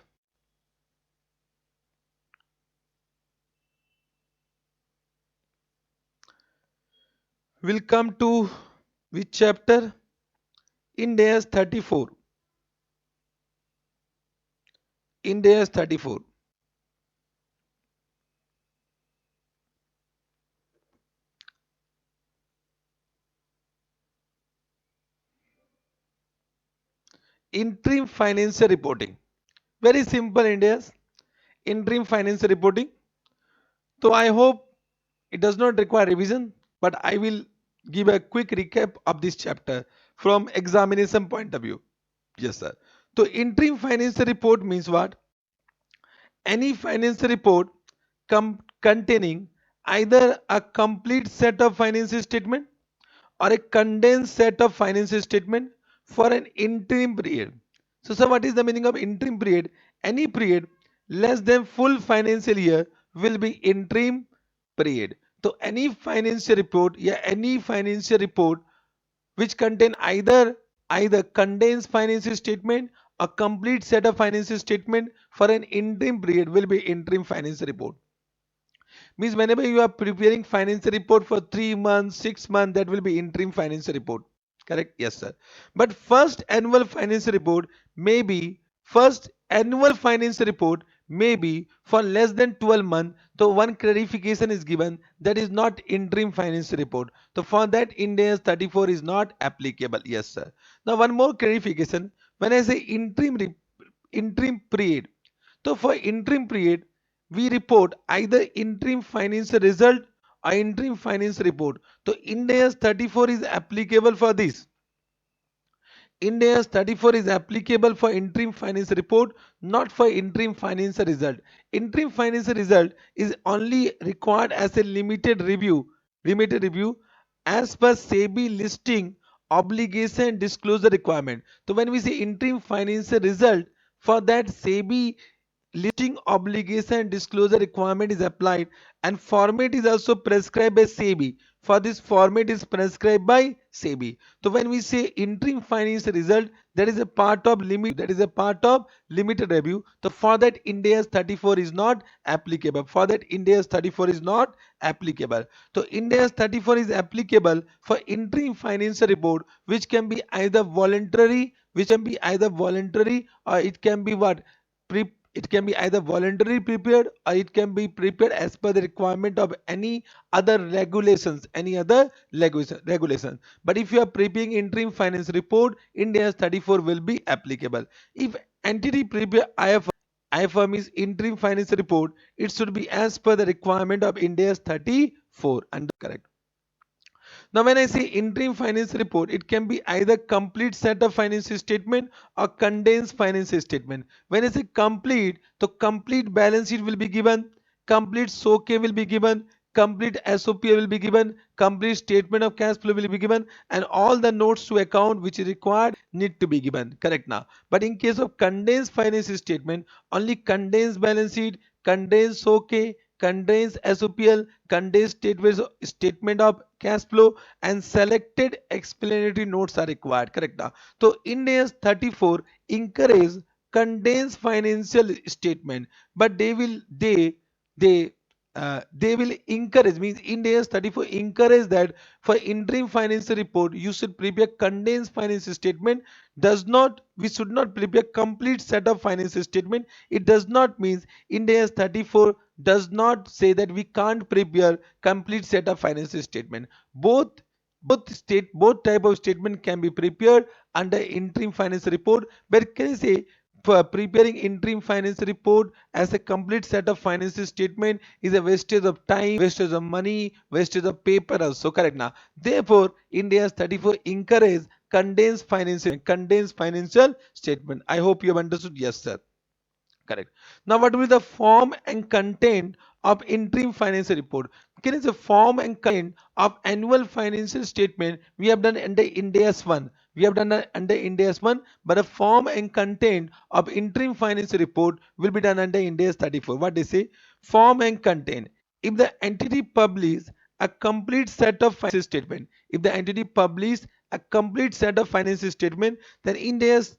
We'll come to which chapter? India's 34. India's 34. Interim financial reporting. Very simple India's interim financial reporting. So I hope it does not require revision, but I will give a quick recap of this chapter from examination point of view. Yes, sir. So interim financial report means what? Any financial report containing either a complete set of financial statement or a condensed set of financial statement for an interim period. So, sir, what is the meaning of interim period? Any period less than full financial year will be interim period. So, any financial report, yeah, any financial report which contain either condensed financial statement or complete set of financial statement for an interim period will be interim financial report. Means whenever you are preparing financial report for 3 months 6 months, that will be interim financial report. Correct? Yes sir. But first annual financial report may be for less than 12 months. So one clarification is given, that is not interim financial report. So for that Ind AS 34 is not applicable. Yes sir. Now one more clarification. When I say interim period, so for interim period, we report either interim financial result or interim financial report. So Ind AS 34 is applicable for this. Ind AS 34 is applicable for interim financial report, not for interim financial result. Interim financial result is only required as a limited review as per SEBI listing obligation disclosure requirement. So when we say interim financial result, for that SEBI listing obligation disclosure requirement is applied, and format is also prescribed by SEBI. For this format is prescribed by SEBI. So when we say interim financial result, that is a part of limited review. So for that Ind AS 34 is not applicable. So Ind AS 34 is applicable for interim financial report, which can be either voluntary, or it can be what? It can be either voluntarily prepared, or it can be prepared as per the requirement of any other regulation. But if you are preparing interim finance report, Ind AS 34 will be applicable. If entity prepare IFR means interim finance report, it should be as per the requirement of Ind AS 34. And correct. Now, when I say interim finance report, it can be either complete set of financial statement or condensed financial statement. When I say complete, the complete balance sheet will be given, complete SOK will be given, complete SOP will be given, complete statement of cash flow will be given, and all the notes to account which is required need to be given. Correct now. But in case of condensed financial statement, only condensed balance sheet, condensed SOK, condensed SOPL, condensed statement of cash flow, and selected explanatory notes are required. Correct now. So Ind AS 34 encourage condensed financial statement, but they will encourage, means Ind AS 34 encourage that for interim financial report you should prepare condensed financial statement. Does not We should not prepare complete set of financial statement. It does not means Ind AS 34 does not say that we can't prepare complete set of financial statement. Both type of statement can be prepared under interim financial report. But can I say, for preparing interim financial report as a complete set of financial statement is a wastage of time, wastage of money, wastage of paper also. Correct now. Therefore, India's 34 encourage condensed financial statement. I hope you have understood. Yes, sir. Correct. Now, what will be the form and content of interim financial report? Here is the form and content of annual financial statement. We have done under Ind AS 1. But the form and content of interim financial report will be done under Ind AS 34. What they say? Form and content. If the entity publish a complete set of financial statement, then Ind AS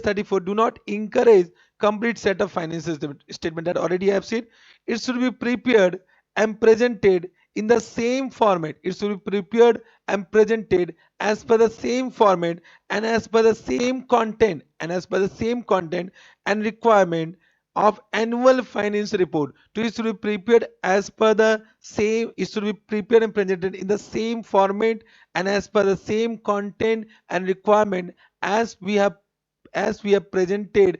34 do not encourage complete set of financial statement. That already I have said. It should be prepared and presented in the same format. It should be prepared and presented as per the same format, and as per the same content and requirement of annual financial report. So it should be prepared as per the same. It should be prepared and presented in the same format and as per the same content and requirement as we have presented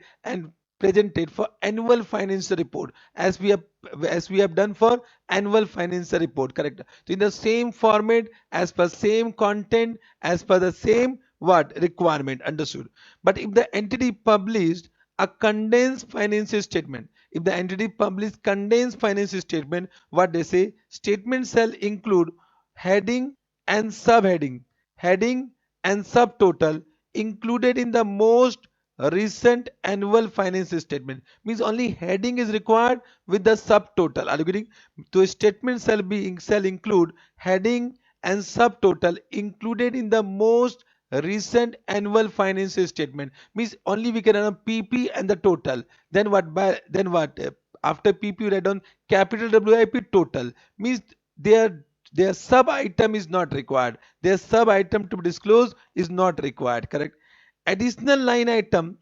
for annual financial report, as we have done for annual financial report. Correct. So in the same format, as per same content, as per the same what requirement. Understood. But if the entity published a condensed financial statement, what they say, statement shall include heading and subheading, heading and subtotal included in the most recent annual financial statement. Means only heading is required with the subtotal. Are you getting? So statement shall include heading and subtotal included in the most recent annual financial statement. Means only we can run PP and the total. Then what? After PP we write down capital WIP total. Means their sub item is not required. Their sub item to be disclosed is not required. Correct. Additional line item,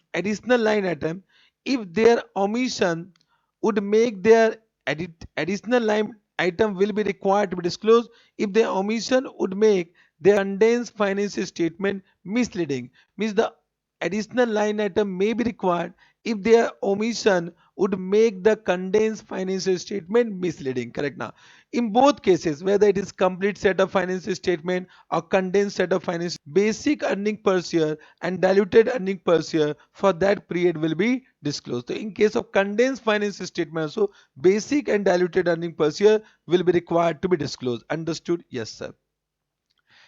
if their omission would make their additional line item will be required to be disclosed if their omission would make their condensed financial statement misleading. Means the additional line item may be required if their omission would make the condensed financial statement misleading. Correct now. In both cases, whether it is complete set of financial statement or condensed set of financial, basic earning per share and diluted earning per share for that period will be disclosed. So in case of condensed financial statement also, basic and diluted earning per share will be required to be disclosed. Understood? Yes, sir.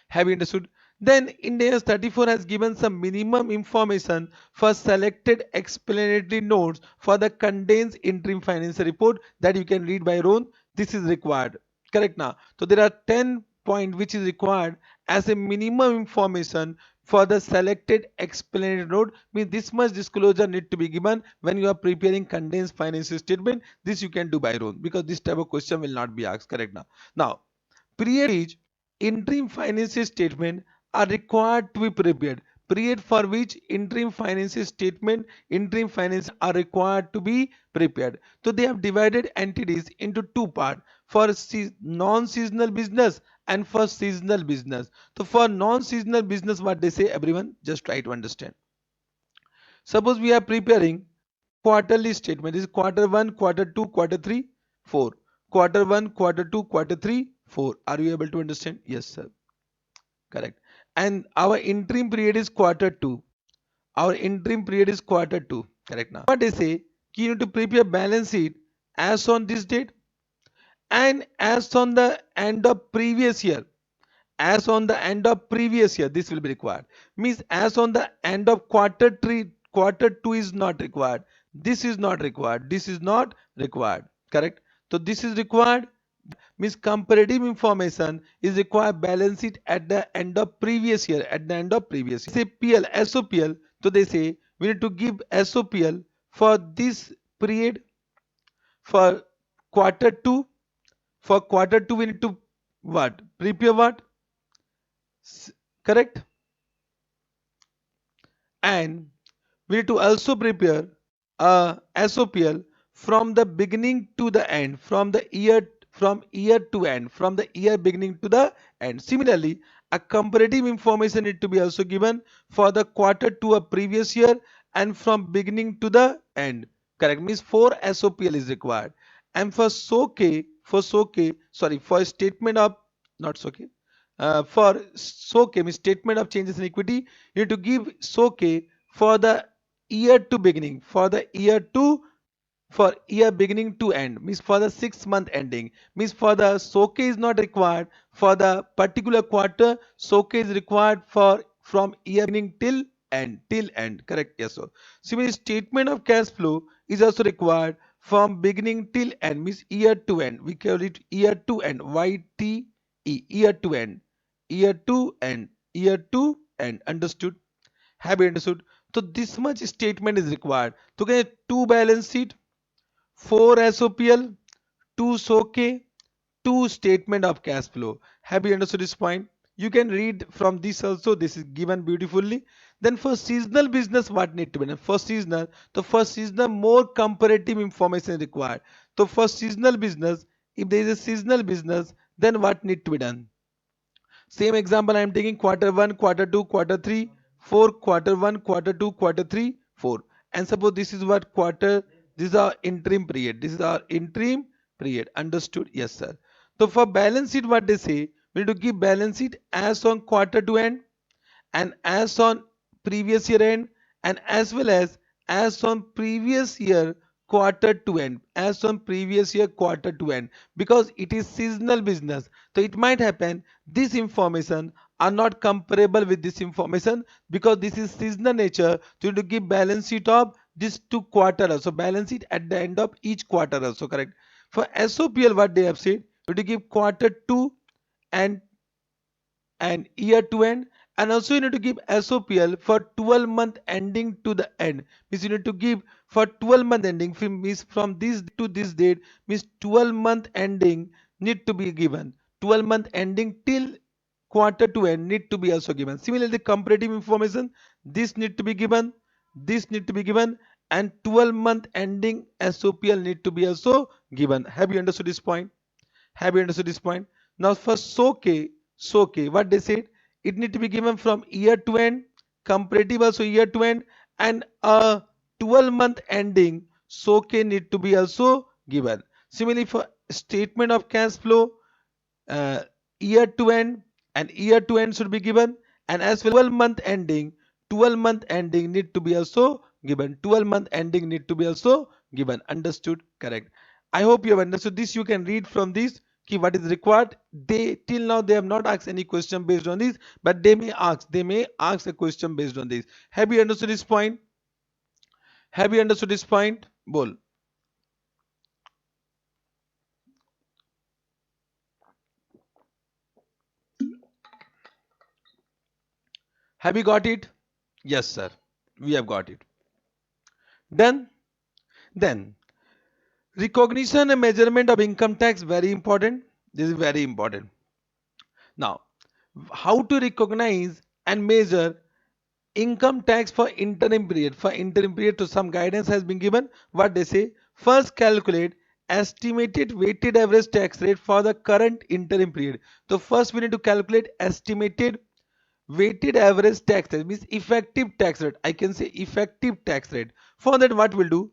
Have you understood? Then Ind AS 34 has given some minimum information for selected explanatory notes for the condensed interim financial report that you can read by your own. This is required. Correct now. So there are 10 points which is required as a minimum information for the selected explanatory note. Means this much disclosure need to be given when you are preparing condensed financial statement. This you can do by your own because this type of question will not be asked. Correct now. Now period interim financial statement are required to be prepared. Period for which interim financial statement, interim finance are required to be prepared. So they have divided entities into two parts for non-seasonal business and for seasonal business. So for non-seasonal business, what they say, everyone just try to understand. Suppose we are preparing quarterly statement. This is quarter 1, quarter 2, quarter 3, 4. Quarter 1, quarter 2, quarter 3, 4. Are you able to understand? Yes, sir. Correct. And our interim period is quarter 2. Our interim period is quarter 2. Correct now. What they say, you need to prepare balance sheet as on this date and as on the end of previous year. As on the end of previous year, this will be required. Means as on the end of quarter 3, quarter 2 is not required. This is not required. This is not required. Correct. So this is required. Means comparative information is required balance sheet at the end of previous year. At the end of previous year. Say PL, SOPL. So they say we need to give SOPL for this period for quarter 2. For quarter 2 we need to what? Prepare what? Correct. And we need to also prepare a SOPL from the beginning to the end, from year to end, from the year beginning to the end. Similarly, a comparative information need to be also given for the quarter to a previous year and from beginning to the end. Correct, means 4 SOPL is required. And for for statement of not SOK, for SOK means statement of changes in equity, you need to give SOK for the year to beginning, for year beginning to end, means for the 6 month ending, means for the SOK is not required for the particular quarter. SOK is required for from year beginning till end. Correct? Yes, sir. Similarly, statement of cash flow is also required from beginning till end, means year to end. We call it year to end. YTE, year to end, year to end, year to end. Understood? Have you understood? So this much statement is required. So get two balance sheet, 4 SOPL, 2 SOK, 2 statement of cash flow. Have you understood this point? You can read from this also. This is given beautifully. Then for seasonal business, what need to be done? For seasonal, more comparative information is required. So for seasonal business, if there is a seasonal business, then what need to be done? Same example I am taking quarter 1, quarter 2, quarter 3, 4, quarter 1, quarter 2, quarter 3, 4. And suppose this is what quarter, this is our interim period. This is our interim period. Understood? Yes, sir. So for balance sheet, what they say, we need to give balance sheet as on quarter to end and as on previous year end and as on previous year quarter to end, as on previous year quarter to end, because it is seasonal business. So it might happen this information are not comparable with this information because this is seasonal nature. So you need to give balance sheet of this 2 quarter also, balance sheet at the end of each quarter also. Correct. For SOPL, what they have said, you need to give quarter 2 and year to end, and also you need to give SOPL for 12-month ending to the end. Means you need to give for 12-month ending, means from this to this date, means 12-month ending need to be given. 12-month ending till quarter to end need to be also given. Similarly, comparative information, this need to be given, this need to be given, and 12-month ending SOPL need to be also given. Have you understood this point? Have you understood this point? Now for SOK, what they said, it need to be given from year to end, comparative also year to end, and a 12-month ending so K need to be also given. Similarly, for statement of cash flow, uh, year to end and year to end should be given, and as well 12 month ending need to be also given. 12-month ending need to be also given. Understood? Correct. I hope you have understood this. You can read from this key what is required. They till now they have not asked any question based on this, but they may ask a question based on this. Have you understood this point? Have you understood this point? Bol. Have you got it? Yes, sir. We have got it. Done. Then recognition and measurement of income tax, very important. This is very important. Now, how to recognize and measure income tax for interim period? For interim period, to some guidance has been given. What they say: first calculate estimated weighted average tax rate for the current interim period. So first we need to calculate estimated weighted average tax rate, means effective tax rate. I can say effective tax rate. For that, what we'll do,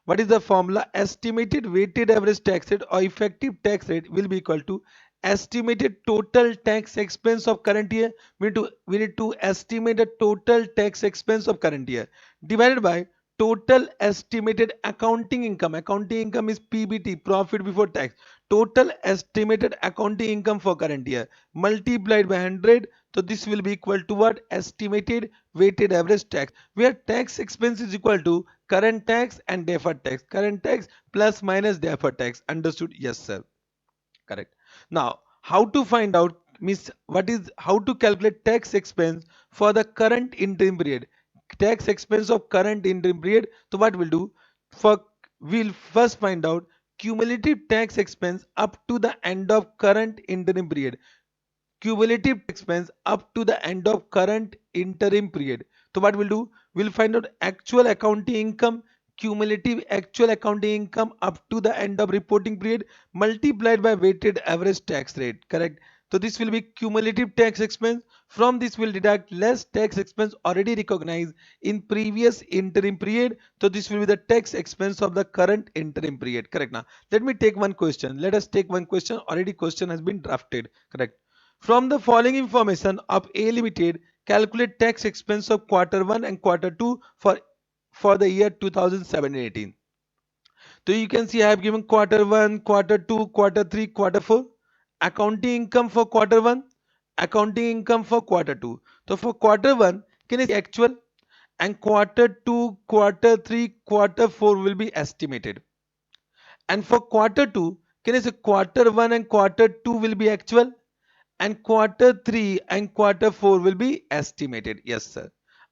what is the formula? Estimated weighted average tax rate or effective tax rate will be equal to estimated total tax expense of current year. We need to estimate the total tax expense of current year divided by total estimated accounting income. Accounting income is PBT, profit before tax. Total estimated accounting income for current year multiplied by 100. So this will be equal to what? Estimated weighted average tax, where tax expense is equal to current tax and deferred tax. Current tax plus minus deferred tax. Understood? Yes, sir. Correct. Now, how to find out, means what is, how to calculate tax expense for the current interim period? Tax expense of current interim period. So what we'll do, for we'll first find out cumulative tax expense up to the end of current interim period. Cumulative expense up to the end of current interim period. So what we'll do, we'll find out actual accounting income, cumulative actual accounting income up to the end of reporting period multiplied by weighted average tax rate. Correct. So this will be cumulative tax expense. From this we'll deduct less tax expense already recognized in previous interim period. So this will be the tax expense of the current interim period. Correct. Now let me take one question. Let us take one question. Already question has been drafted. Correct. From the following information of A Limited, calculate tax expense of quarter 1 and quarter 2 for the year 2017-18. So you can see I have given quarter 1, quarter 2, quarter 3, quarter 4. Accounting income for quarter 1, accounting income for quarter 2. So for quarter 1, can I see actual, and quarter 2, quarter 3, quarter 4 will be estimated. And for quarter 2, can I say quarter 1 and quarter 2 will be actual, and quarter 3 and quarter 4 will be estimated. Yes, sir.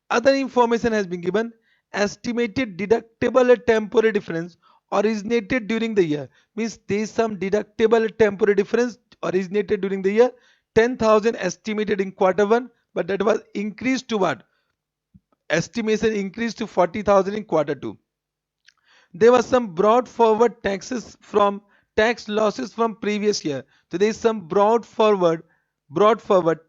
Other information has been given. Estimated deductible temporary difference originated during the year, means there is some deductible temporary difference originated during the year. 10,000 estimated in quarter 1, but that was increased to what? Estimation increased to 40,000 in quarter 2. There was some brought forward taxes from tax losses from previous year. So there is some brought forward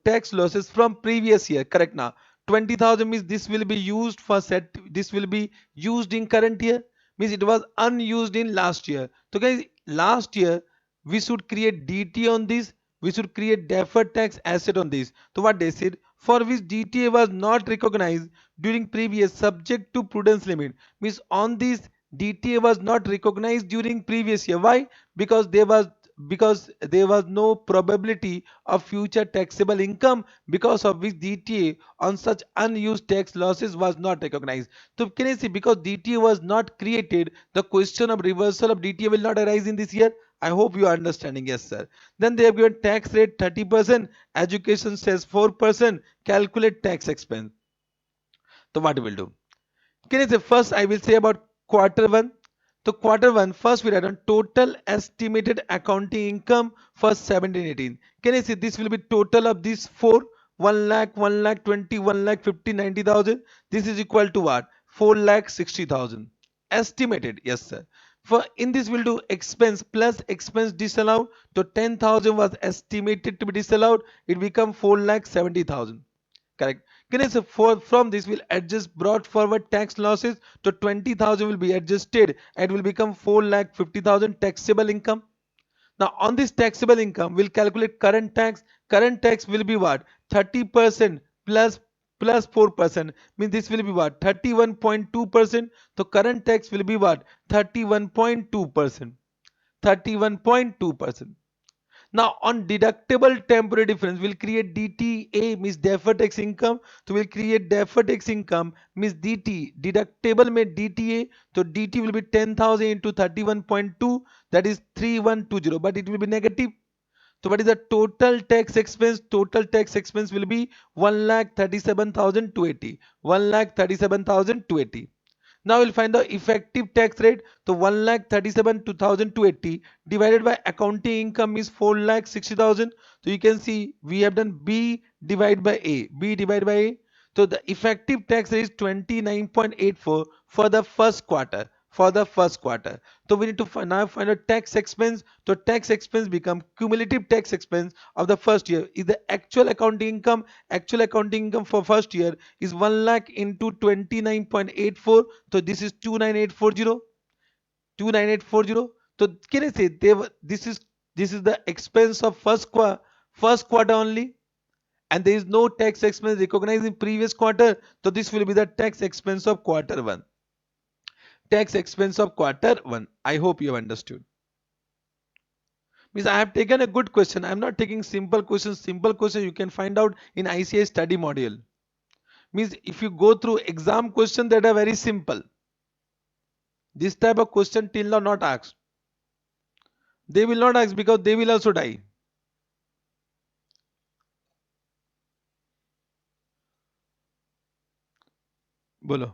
tax losses from previous year. Correct. Now 20,000 means this will be used for set, this will be used in current year, means it was unused in last year. So guys, last year we should create DT on this, we should create deferred tax asset on this. So what they said, for which DTA was not recognized during previous, subject to prudence limit, means on this DTA was not recognized during previous year. Why? Because there was no probability of future taxable income, because of which DTA on such unused tax losses was not recognized. So can you see, because DTA was not created, the question of reversal of DTA will not arise in this year. I hope you are understanding. Yes, sir. Then they have given tax rate 30%, education says 4%, calculate tax expense. So what we will do? Can I say first I will say about quarter 1. So quarter 1, first we write on total estimated accounting income for 17-18. Can I say this will be total of these four? 1 lakh, 1 lakh 20, 1 lakh 50, 90,000. This is equal to what? 4 lakh 60,000. Estimated. Yes, sir. For in this we'll do expense plus expense disallowed. So 10,000 was estimated to be disallowed. It become 4 lakh 70,000. Correct. Can I say from this will adjust brought forward tax losses to 20,000 will be adjusted and will become 4,50,000 taxable income. Now on this taxable income, we'll calculate current tax. Current tax will be what? 30% plus 4%. Means this will be what? 31.2%. So current tax will be what? 31.2%. 31.2%. Now on deductible temporary difference, we'll create DTA means deferred tax income. So we'll create deferred tax income means DT. Deductible में DTA. So DT will be 10,000 into 31.2, that is 3120, but it will be negative. So what is the total tax expense? Total tax expense will be 1,37,280. 1,37,280. Now we'll find the effective tax rate. So 1,37,280 divided by accounting income is 4,60,000. So you can see we have done B divided by A. B divided by A. So the effective tax rate is 29.84 for the first quarter. For the first quarter. So we need to now find a tax expense. So tax expense become cumulative tax expense of the first year is the actual accounting income. Actual accounting income for first year is 1 lakh into 29.84. So this is 29840. 29840. So can I say this is the expense of first quarter only, and there is no tax expense recognized in previous quarter. So this will be the tax expense of quarter one. Tax expense of quarter one. I hope you have understood. Means I have taken a good question. I am not taking simple questions. Simple question you can find out in ICI study module. Means if you go through exam questions that are very simple, this type of question till now not asked. They will not ask because they will also die. बोलो.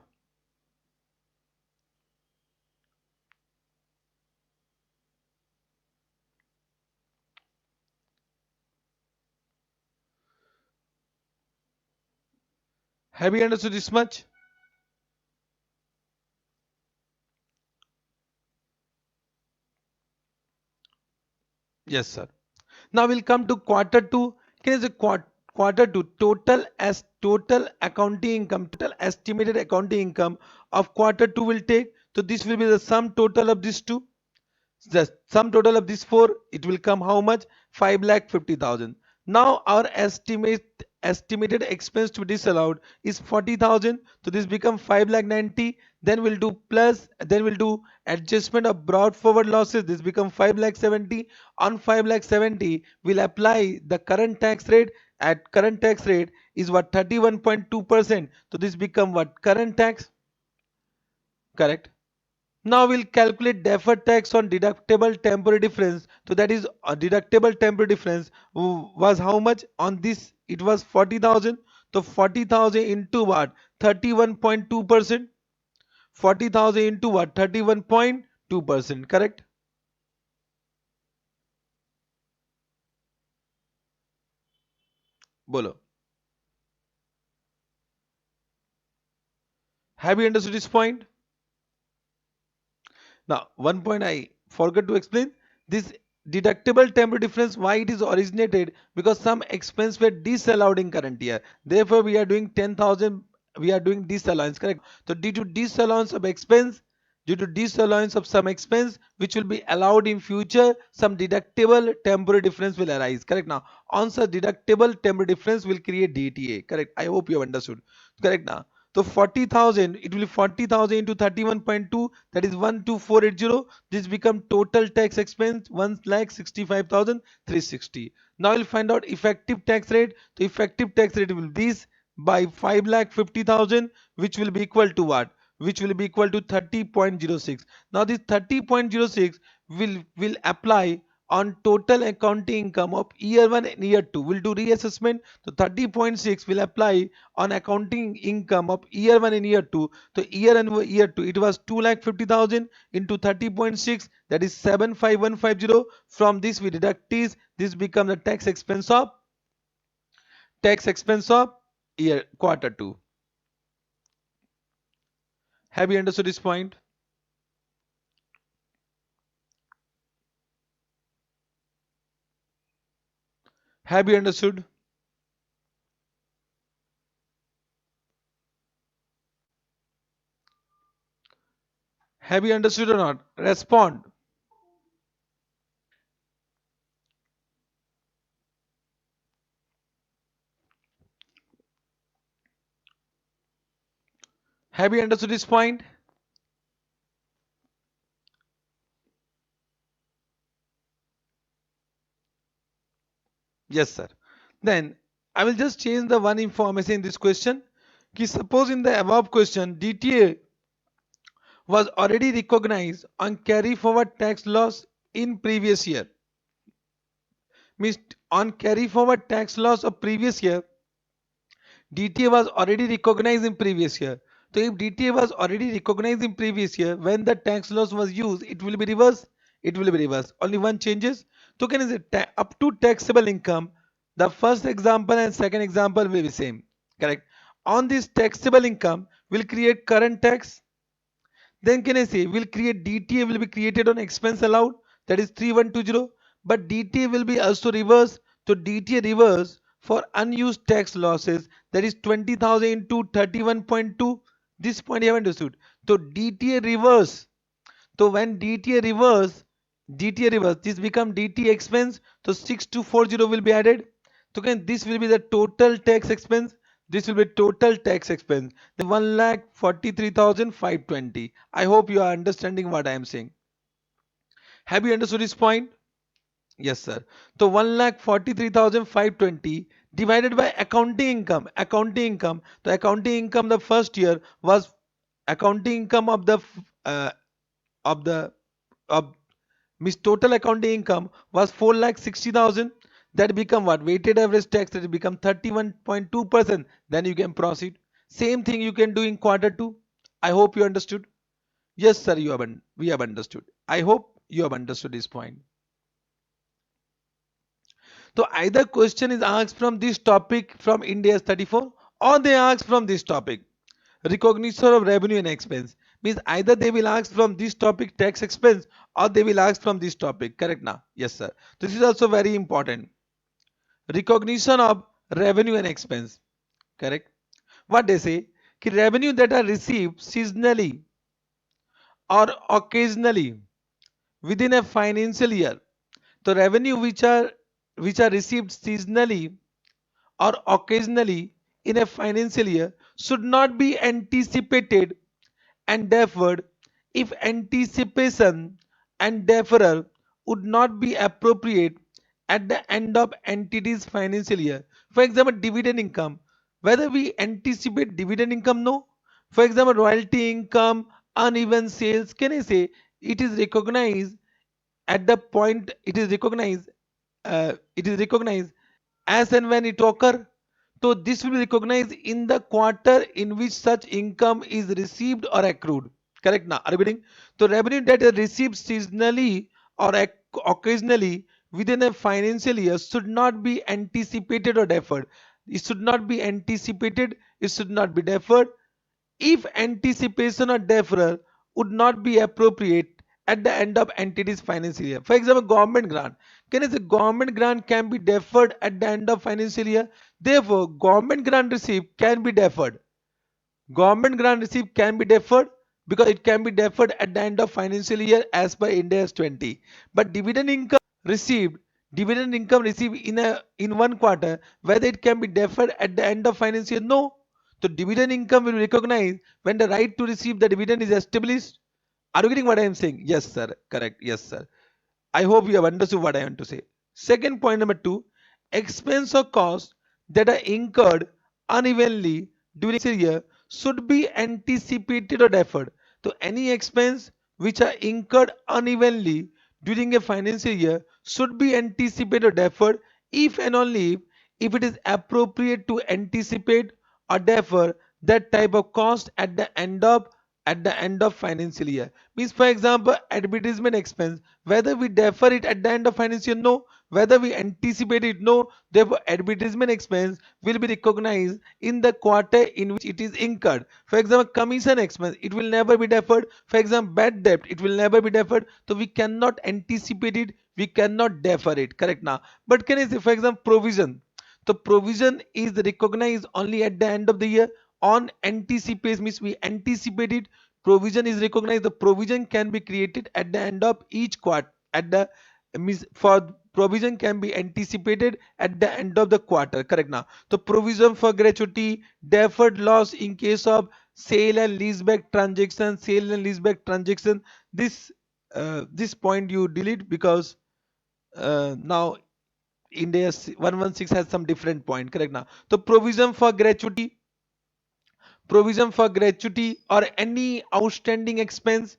Have you understood this much? Yes, sir. Now we'll come to quarter two. Can you say quarter two total accounting income, total estimated accounting income of quarter two will take. So this will be the sum total of these two. The sum total of these four, it will come how much? 5,50,000. Now our estimated expense to be disallowed is 40,000. So this become 5,90,000. Then we'll do plus, then we'll do adjustment of brought forward losses. This become 5,70,000. On 5,70,000, we'll apply the current tax rate. At current tax rate is what? 31.2%. So this become what? Current tax. Correct. Now we'll calculate deferred tax on deductible temporary difference. So that is a deductible temporary difference was how much on this? It was 40,000. So 40,000 into what? 31.2%. 40,000 into what? 31.2%. Correct? Bolo. Have you understood this point? Now, one point I forgot to explain, this deductible temporary difference, why it is originated, because some expense were disallowed in current year. Therefore, we are doing 10,000, we are doing disallowance, correct? So due to disallowance of expense, due to disallowance of some expense which will be allowed in future, some deductible temporary difference will arise, correct? Now, on such deductible temporary difference will create DTA, correct? I hope you have understood, correct? Now, so 40,000, it will be 40,000 into 31.2, that is 12480. This become total tax expense 1,65,360. Now we'll find out effective tax rate. So effective tax rate will be this by 5,50,000, which will be equal to what? Which will be equal to 30.06. Now this 30.06 will apply on total accounting income of year 1 and year 2. We'll do reassessment. So 30.6 will apply on accounting income of year 1 and year 2. So year and year 2 it was 2,50,000 into 30.6, that is 75150. From this we deduct this become the tax expense of year quarter 2. Have you understood this point? Have you understood? Have you understood or not? Respond. Have you understood this point? Yes, sir. Then I will just change the one information in this question. Ki suppose in the above question, DTA was already recognized on carry forward tax loss in previous year. Means on carry forward tax loss of previous year, DTA was already recognized in previous year. So if DTA was already recognized in previous year, when the tax loss was used, it will be reversed. It will be reversed. Only one changes. So can is it up to taxable income? The first example and second example will be same. Correct. On this taxable income, will create current tax. Then can I say will create DTA will be created on expense allowed, that is 3120, but DTA will be also reversed. So DTA reverse for unused tax losses, that is 20,000 into 31.2. This point you have understood. So DTA reverse. So when DTA reverse, this become DTA expense. So 6240 will be added. So again, this will be the total tax expense. This will be total tax expense. The 1,43,520. I hope you are understanding what I am saying. Have you understood this point? Yes, sir. So 1,43,520 divided by accounting income. Accounting income. The accounting income the first year was accounting income uh, of the of Means total accounting income was 4,60,000. That become what? Weighted average tax rate become 31.2%. Then you can proceed. Same thing you can do in quarter two. I hope you understood. Yes, sir. We have understood. I hope you have understood this point. So either question is asked from this topic from India's 34, or they ask from this topic. Recognition of revenue and expense means either they will ask from this topic tax expense, or they will ask from this topic. Correct now? Yes, sir. This is also very important. Recognition of revenue and expense. Correct. What they say? Ki revenue that are received seasonally or occasionally within a financial year. The revenue which are received seasonally or occasionally in a financial year should not be anticipated and deferred if anticipation and deferral would not be appropriate at the end of entity's financial year. For example, dividend income. Whether we anticipate dividend income, no. For example, royalty income, uneven sales, can I say it is recognized at the point it is recognized as and when it occur. So this will be recognized in the quarter in which such income is received or accrued. Correct now? Are you getting? So revenue that is received seasonally or occasionally within a financial year should not be anticipated or deferred. It should not be anticipated. It should not be deferred if anticipation or deferral would not be appropriate at the end of entity's financial year. For example, government grant. Can I say government grant can be deferred at the end of financial year? Therefore, government grant received can be deferred. Government grant received can be deferred because it can be deferred at the end of financial year as per Ind AS 20. But received, dividend income received in one quarter, whether it can be deferred at the end of financial year, no. So dividend income will recognize when the right to receive the dividend is established. Are you getting what I am saying? Yes, sir. Correct. Yes, sir. I hope you have understood what I want to say. Second point number two, expense or cost that are incurred unevenly during a year should be anticipated or deferred. So any expense which are incurred unevenly during a financial year should be anticipated or deferred if and only if it is appropriate to anticipate or defer that type of cost at the end of financial year. Means for example, advertisement expense, whether we defer it at the end of financial year, no. Whether we anticipate it, no. Therefore advertisement expense will be recognized in the quarter in which it is incurred. For example, commission expense, it will never be deferred. For example, bad debt, it will never be deferred. So we cannot anticipate it, we cannot defer it. Correct now? But can I say, for example, provision? The provision is recognized only at the end of the year. On anticipate means we anticipate it provision is recognized. The provision can be created at the end of each quarter. At the means for provision can be anticipated at the end of the quarter. Correct now. The provision for gratuity, deferred loss in case of sale and leaseback transaction, sale and leaseback transaction. This point you delete because now India 116 has some different point. Correct now. The provision for gratuity or any outstanding expense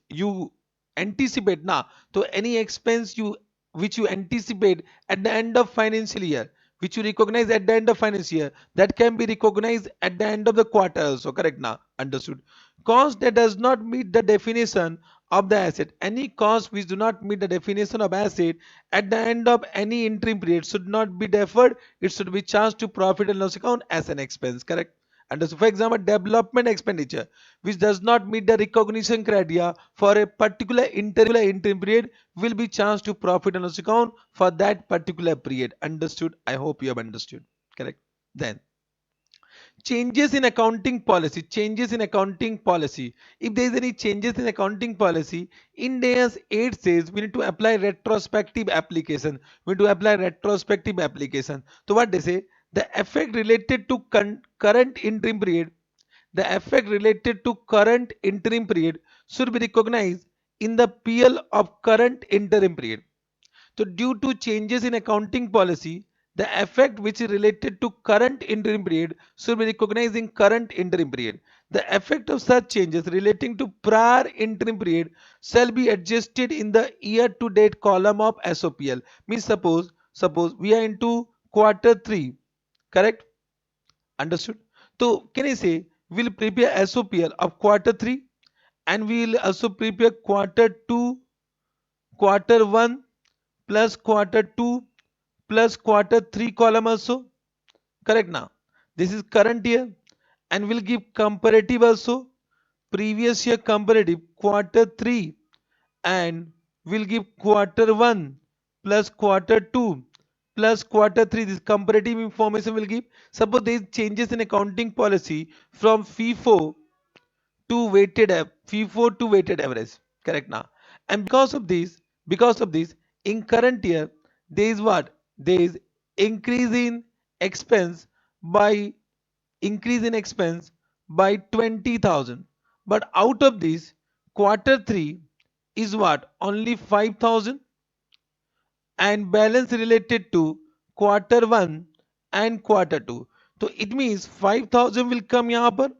you anticipate now, so any expense you which you anticipate at the end of financial year, which you recognize at the end of financial year, that can be recognized at the end of the quarter also. Correct now. Understood. Cost that does not meet the definition of the asset, any cost which do not meet the definition of asset at the end of any interim period should not be deferred. It should be charged to profit and loss account as an expense. Correct. And so, for example, development expenditure which does not meet the recognition criteria for a particular interim period will be charged to profit and loss account for that particular period. Understood? I hope you have understood. Correct. Then changes in accounting policy. If there is any changes in accounting policy, India's 8 says we need to apply retrospective application. So what they say, the effect related to current interim period, should be recognized in the PL of current interim period. So due to changes in accounting policy, the effect which is related to current interim period should be recognized in current interim period. The effect of such changes relating to prior interim period shall be adjusted in the year to date column of SOPL. Means suppose we are into quarter 3, correct? Understood? So can I say we'll prepare SOPL of quarter 3 and we will also prepare quarter 2, quarter 1 plus quarter 2 plus quarter 3 column also. Correct now. This is current year and we'll give comparative also. Previous year comparative quarter 3 and we'll give quarter 1 plus quarter 2 plus quarter 3. This comparative information will give. Suppose there is changes in accounting policy from FIFO to weighted average. Correct now. And because of this, in current year, there is what? There is increase in expense by increase in expense by 20,000. But out of this, quarter 3 is what? Only 5,000, and balance related to quarter 1 and quarter 2. So it means 5,000 will come यहाँ पर,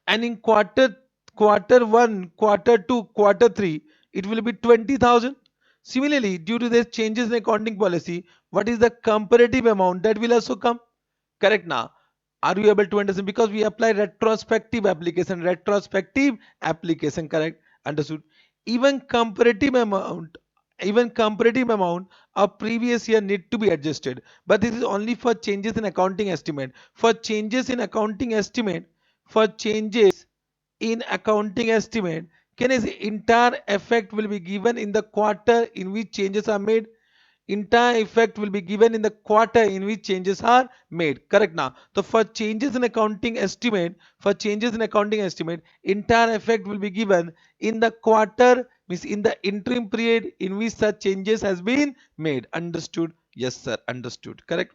and in quarter 1, quarter 2, quarter 3 it will be 20,000. Similarly, due to the changes in accounting policy, what is the comparative amount that will also come? Correct now. Are you able to understand? Because we apply retrospective application. Correct. Understood. Even comparative amount of previous year need to be adjusted, but this is only for changes in accounting estimate. For changes in accounting estimate, can I say entire effect will be given in the quarter in which changes are made? Entire effect will be given in the quarter in which changes are made. Correct now. So for changes in accounting estimate, entire effect will be given in the quarter, means in the interim period in which such changes has been made. Understood? Yes, sir. Understood. Correct.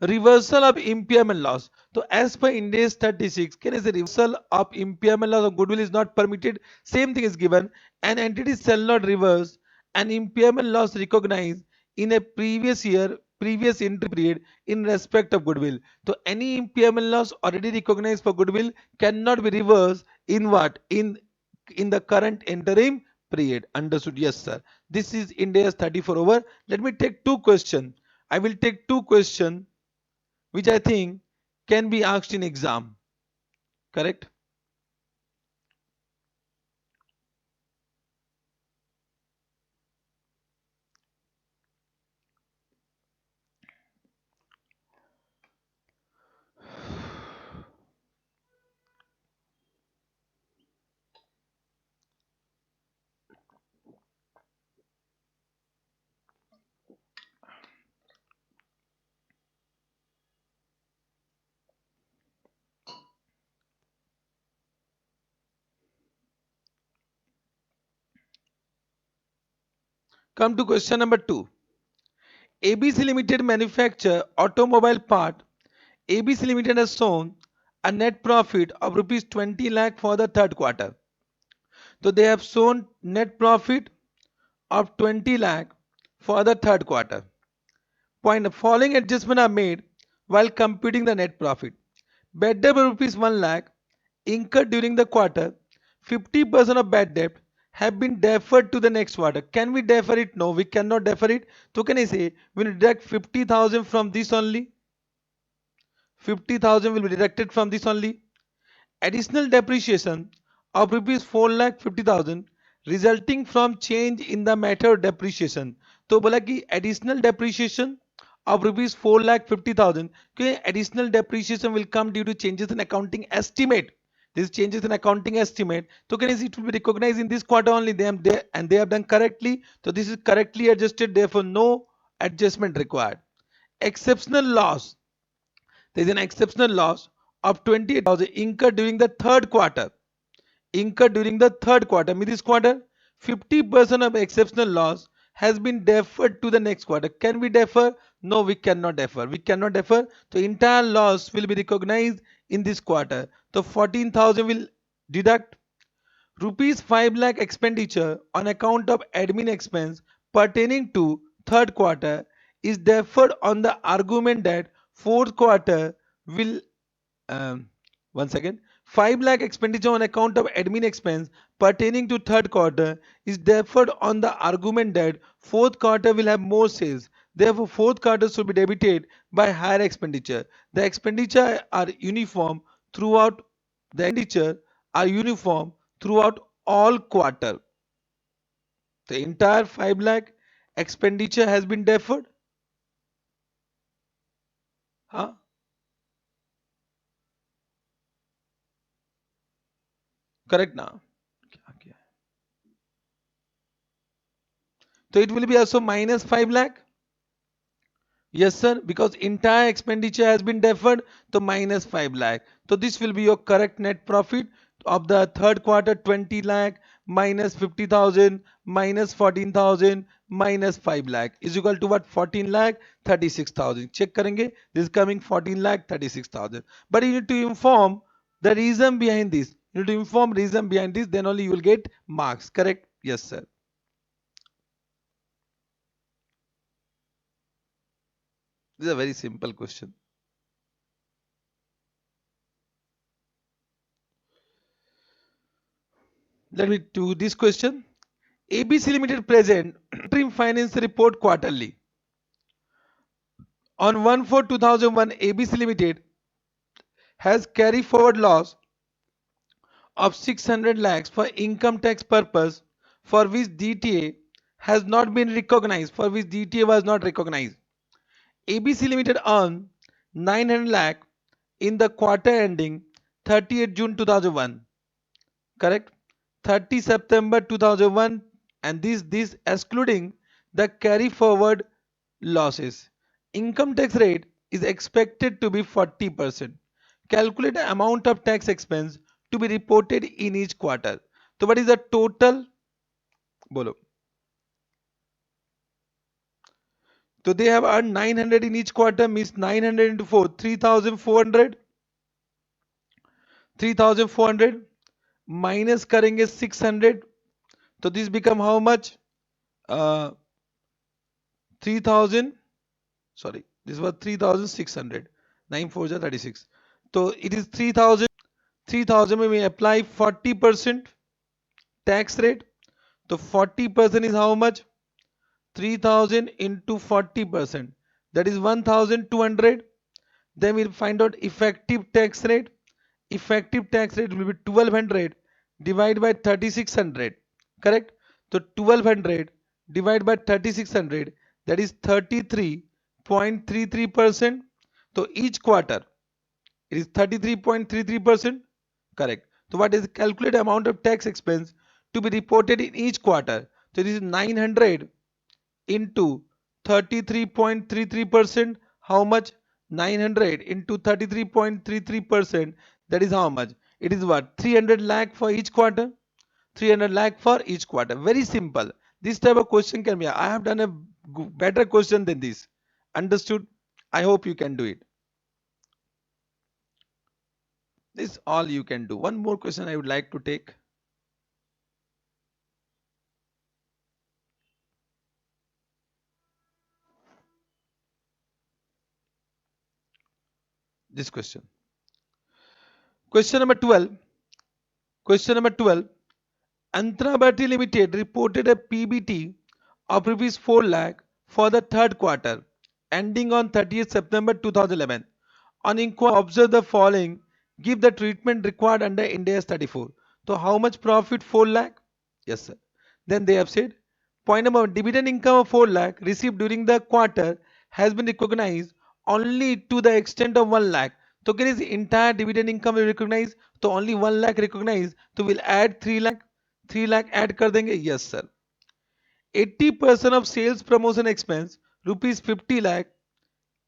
Reversal of impairment loss. So as per Ind AS 36, can I say reversal of impairment loss of goodwill is not permitted? Same thing is given. An entity shall not reverse an impairment loss recognized in a previous interim period in respect of goodwill. So any impairment loss already recognized for goodwill cannot be reversed in what? In the current interim period. Understood? Yes, sir. This is Ind AS 34 over. Let me take two questions. I will take two questions which I think can be asked in exam. Correct? Come to question number 2. ABC Limited manufacture automobile part. ABC Limited has shown a net profit of rupees 20 lakh for the third quarter. So they have shown net profit of 20 lakh for the third quarter. Point: following adjustments are made while computing the net profit. Bad debt of rupees 1 lakh incurred during the quarter. 50% of bad debt have been deferred to the next quarter. Can we defer it? No, we cannot defer it. So can I say we will deduct 50,000 from this only? 50,000 will be deducted from this only. Additional depreciation of rupees 4,50,000 resulting from change in the method of depreciation. तो बोला कि additional depreciation of rupees 4,50,000 क्योंकि additional depreciation will come due to changes in accounting estimate. These changes in accounting estimate. So can it will be recognized in this quarter only. They have done correctly. So this is correctly adjusted. Therefore, no adjustment required. Exceptional loss. There is an exceptional loss of 28,000 incurred during the third quarter. Incurred during the third quarter. Mean this quarter, 50% of exceptional loss has been deferred to the next quarter. Can we defer? No, we cannot defer. We cannot defer. So entire loss will be recognized in this quarter. So 14,000 will deduct. Rupees 5 lakh expenditure on account of admin expense pertaining to third quarter is deferred on the argument that fourth quarter will um, one second. 5 lakh expenditure on account of admin expense pertaining to third quarter is deferred on the argument that fourth quarter will have more sales. Therefore, fourth quarter should be debited by higher expenditure. The expenditure are uniform throughout the expenditure are uniform throughout all quarter. The entire 5 lakh expenditure has been deferred. Huh? Correct now. So it will be also minus 5 lakh. Yes, sir, because entire expenditure has been deferred, so minus 5 lakh. So this will be your correct net profit of the third quarter 20 lakh minus 50,000 minus 14,000 minus 5 lakh is equal to what? 14 lakh 36,000. Check करेंगे. This is coming 14 lakh 36,000. But you need to inform the reason behind this. You need to inform reason behind this, then only you will get marks. Correct? Yes, sir. This is a very simple question. Let me do this question. ABC Limited present interim finance report quarterly. On 1/4/2001, ABC Limited has carry forward loss of 600 lakhs for income tax purpose for which DTA has not been recognized. For which DTA was not recognized. ABC Limited earned 900 lakh in the quarter ending 30th June 2001. Correct? 30 September 2001, and this excluding the carry forward losses. Income tax rate is expected to be 40%. Calculate the amount of tax expense to be reported in each quarter. So what is the total? Bolo. So they have earned 900 in each quarter, means 900 into 4, 3,400. 3,400 minus करेंगे 600. So this become how much? 3,000. Sorry, this was 3,600. 9 4 is 36. So it is 3,000. 3,000 में we apply 40% tax rate. So 40% is how much? 3,000 into 40%. That is 1,200. Then we'll find out effective tax rate. Effective tax rate will be 1,200 divided by 3,600. Correct? So 1,200 divided by 3,600, that is 33.33%. So each quarter it is 33.33%. Correct. So what is the calculated amount of tax expense to be reported in each quarter? So this is 900 into 33.33%. How much? 900 into 33.33%. That is how much? It is what? 300 lakh for each quarter. 300 lakh for each quarter. Very simple. This type of question can be. I have done a better question than this. Understood? I hope you can do it. This is all you can do. One more question I would like to take. This question. Question number 12. Question number 12. Antra Bharti Limited reported a PBT of rupees 4 lakh for the third quarter ending on 30th September 2011. On inquiry, observe the following. Give the treatment required under Ind AS 34. So how much profit? 4 lakh? Yes, sir. Then they have said, point number one, dividend income of 4 lakh received during the quarter has been recognized only to the extent of 1 lakh. So can is entire dividend income will recognize? So only 1 lakh recognized. So we'll add 3 lakh. 3 lakh add kar denge? Yes, sir. 80% of sales promotion expense rupees 50 lakh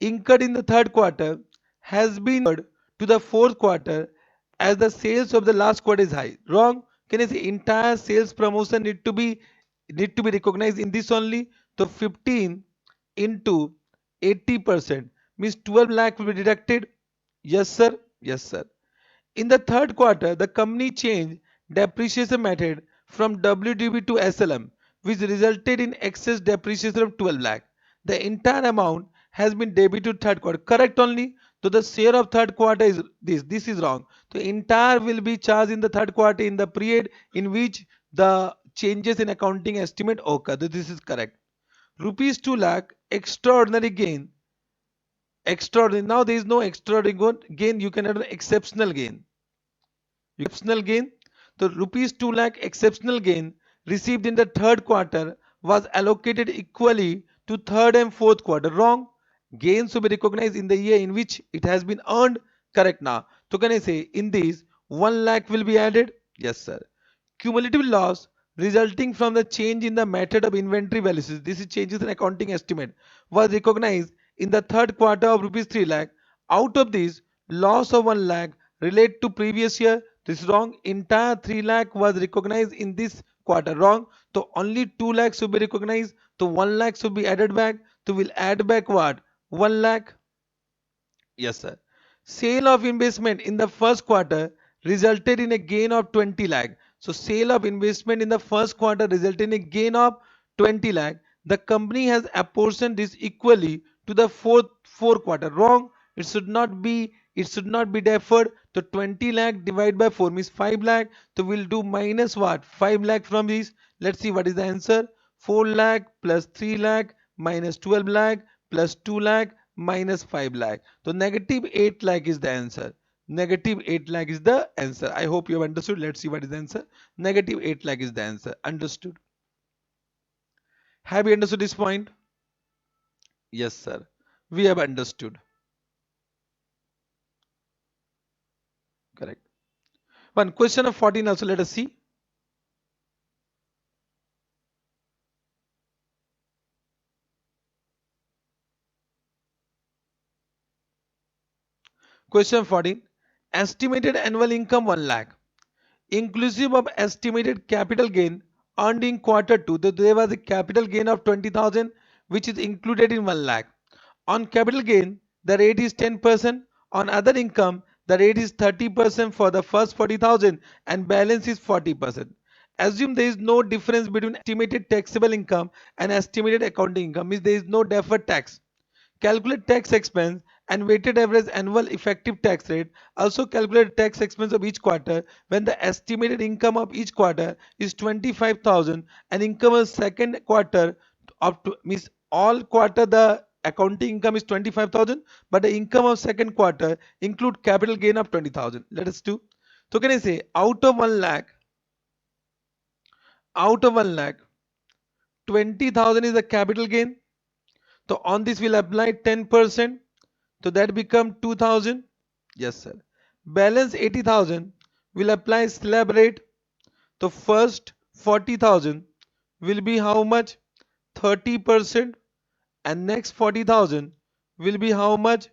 incurred in the third quarter has been to the fourth quarter as the sales of the last quarter is high. Wrong. Can I say entire sales promotion need to be recognized in this only? So 15 into 80% means 12 lakh will be deducted. Yes, sir. Yes, sir. In the third quarter, the company changed depreciation method from WDB to SLM, which resulted in excess depreciation of 12 lakh. The entire amount has been debited third quarter. Correct only. So the share of third quarter is this. This is wrong. So entire will be charged in the third quarter in the period in which the changes in accounting estimate occur. So this is correct. Rupees 2 lakh extraordinary gain. Extraordinary. Now there is no extraordinary gain. You can have an exceptional gain. Exceptional gain. The rupees 2 lakh exceptional gain received in the third quarter was allocated equally to third and fourth quarter. Wrong. Gains to be recognized in the year in which it has been earned. Correct now. So can I say in these 1 lakh will be added? Yes, sir. Cumulative loss resulting from the change in the method of inventory values. This is changes in accounting estimate was recognized in the third quarter of rupees 3 lakh. Out of this, loss of 1 lakh relate to previous year. This is wrong. Entire 3 lakh was recognized in this quarter. Wrong. So only 2 lakh should be recognized. So 1 lakh should be added back. So we'll add back what? 1 lakh. Yes, sir. Sale of investment in the first quarter resulted in a gain of 20 lakh. So sale of investment in the first quarter resulted in a gain of 20 lakh. The company has apportioned this equally to the fourth quarter. Wrong. It should not be deferred. So 20 lakh divided by 4 means 5 lakh. So we'll do minus what? 5 lakh from this. Let's see what is the answer. 4 lakh plus 3 lakh minus 12 lakh plus 2 lakh minus 5 lakh. So negative 8 lakh is the answer. Negative 8 lakh is the answer. I hope you have understood. Let's see what is the answer. Negative 8 lakh is the answer. Understood. Have you understood this point? Yes, sir. We have understood. Correct. One question of 14 also let us see. Question 14. Estimated annual income 1 lakh. Inclusive of estimated capital gain earned in quarter 2. There was a capital gain of 20,000 which is included in 1 lakh. On capital gain, the rate is 10%. On other income, the rate is 30% for the first 40,000 and balance is 40%. Assume there is no difference between estimated taxable income and estimated accounting income, means there is no deferred tax. Calculate tax expense and weighted average annual effective tax rate. Also calculate tax expense of each quarter when the estimated income of each quarter is 25,000 and income of second quarter up to means all quarter the accounting income is 25,000 but the income of second quarter include capital gain of 20,000. Let us do. So can I say out of 1 lakh 20,000 is the capital gain. So on this we'll apply 10%. So that become 2000. Yes, sir. Balance 80,000 will apply slab rate. So first 40,000 will be how much? 30%. And next 40,000 will be how much?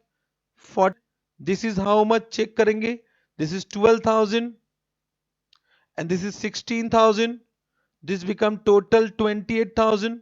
40. This is how much check karenge? This is 12,000 and this is 16,000. This become total 28,000.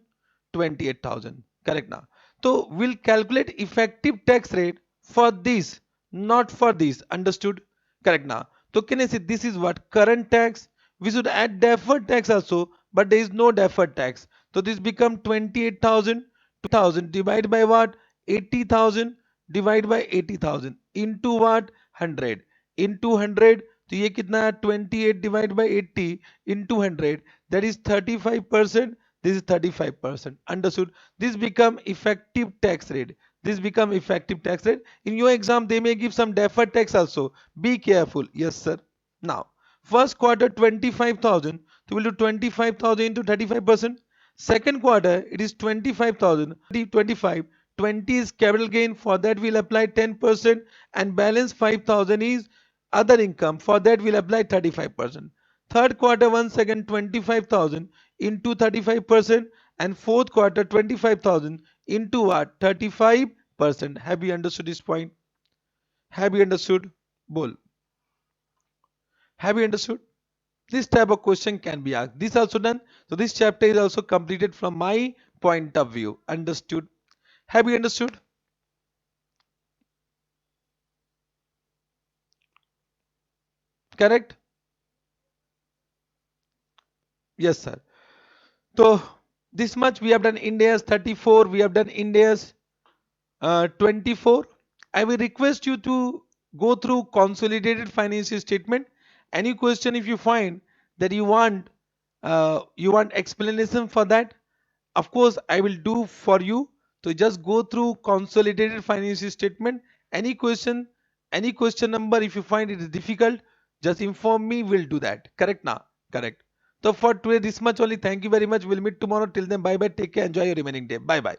28,000. Correct now. So we'll calculate effective tax rate for this, not for this. Understood? Correct now. So can I say this is what current tax? We should add deferred tax also, but there is no deferred tax. So this become 28,000. 28,000 divided by what? 80,000 divided by 80,000 into what? 100 into 100. तो ये कितना है? 28 divided by 80 into 100, that is 35%. This is 35%. Understood? This become effective tax rate. This become effective tax rate. In your exam they may give some deferred tax also. Be careful. Yes sir. Now first quarter 25,000, so we'll do 25,000 into 35%. Second quarter it is 25,000. 25, 20 is capital gain, for that we'll apply 10%, and balance 5,000 is other income, for that we'll apply 35%. Third quarter once again 25,000 into 35%, and fourth quarter 25,000 into what? 35%. Have you understood this point? Have you understood? Bol. Have you understood? This type of question can be asked. This also done. So this chapter is also completed from my point of view. Understood? Have you understood? Correct? Yes, sir. So this much we have done India's 34. We have done India's 24. I will request you to go through consolidated financial statement. Any question if you find that you want explanation for that, of course I will do for you. So just go through consolidated financial statement. Any question, any question number, if you find it is difficult, just inform me. We'll do that. Correct now? Correct. So for today, this much only. Thank you very much. We'll meet tomorrow. Till then, bye bye. Take care. Enjoy your remaining day. Bye bye.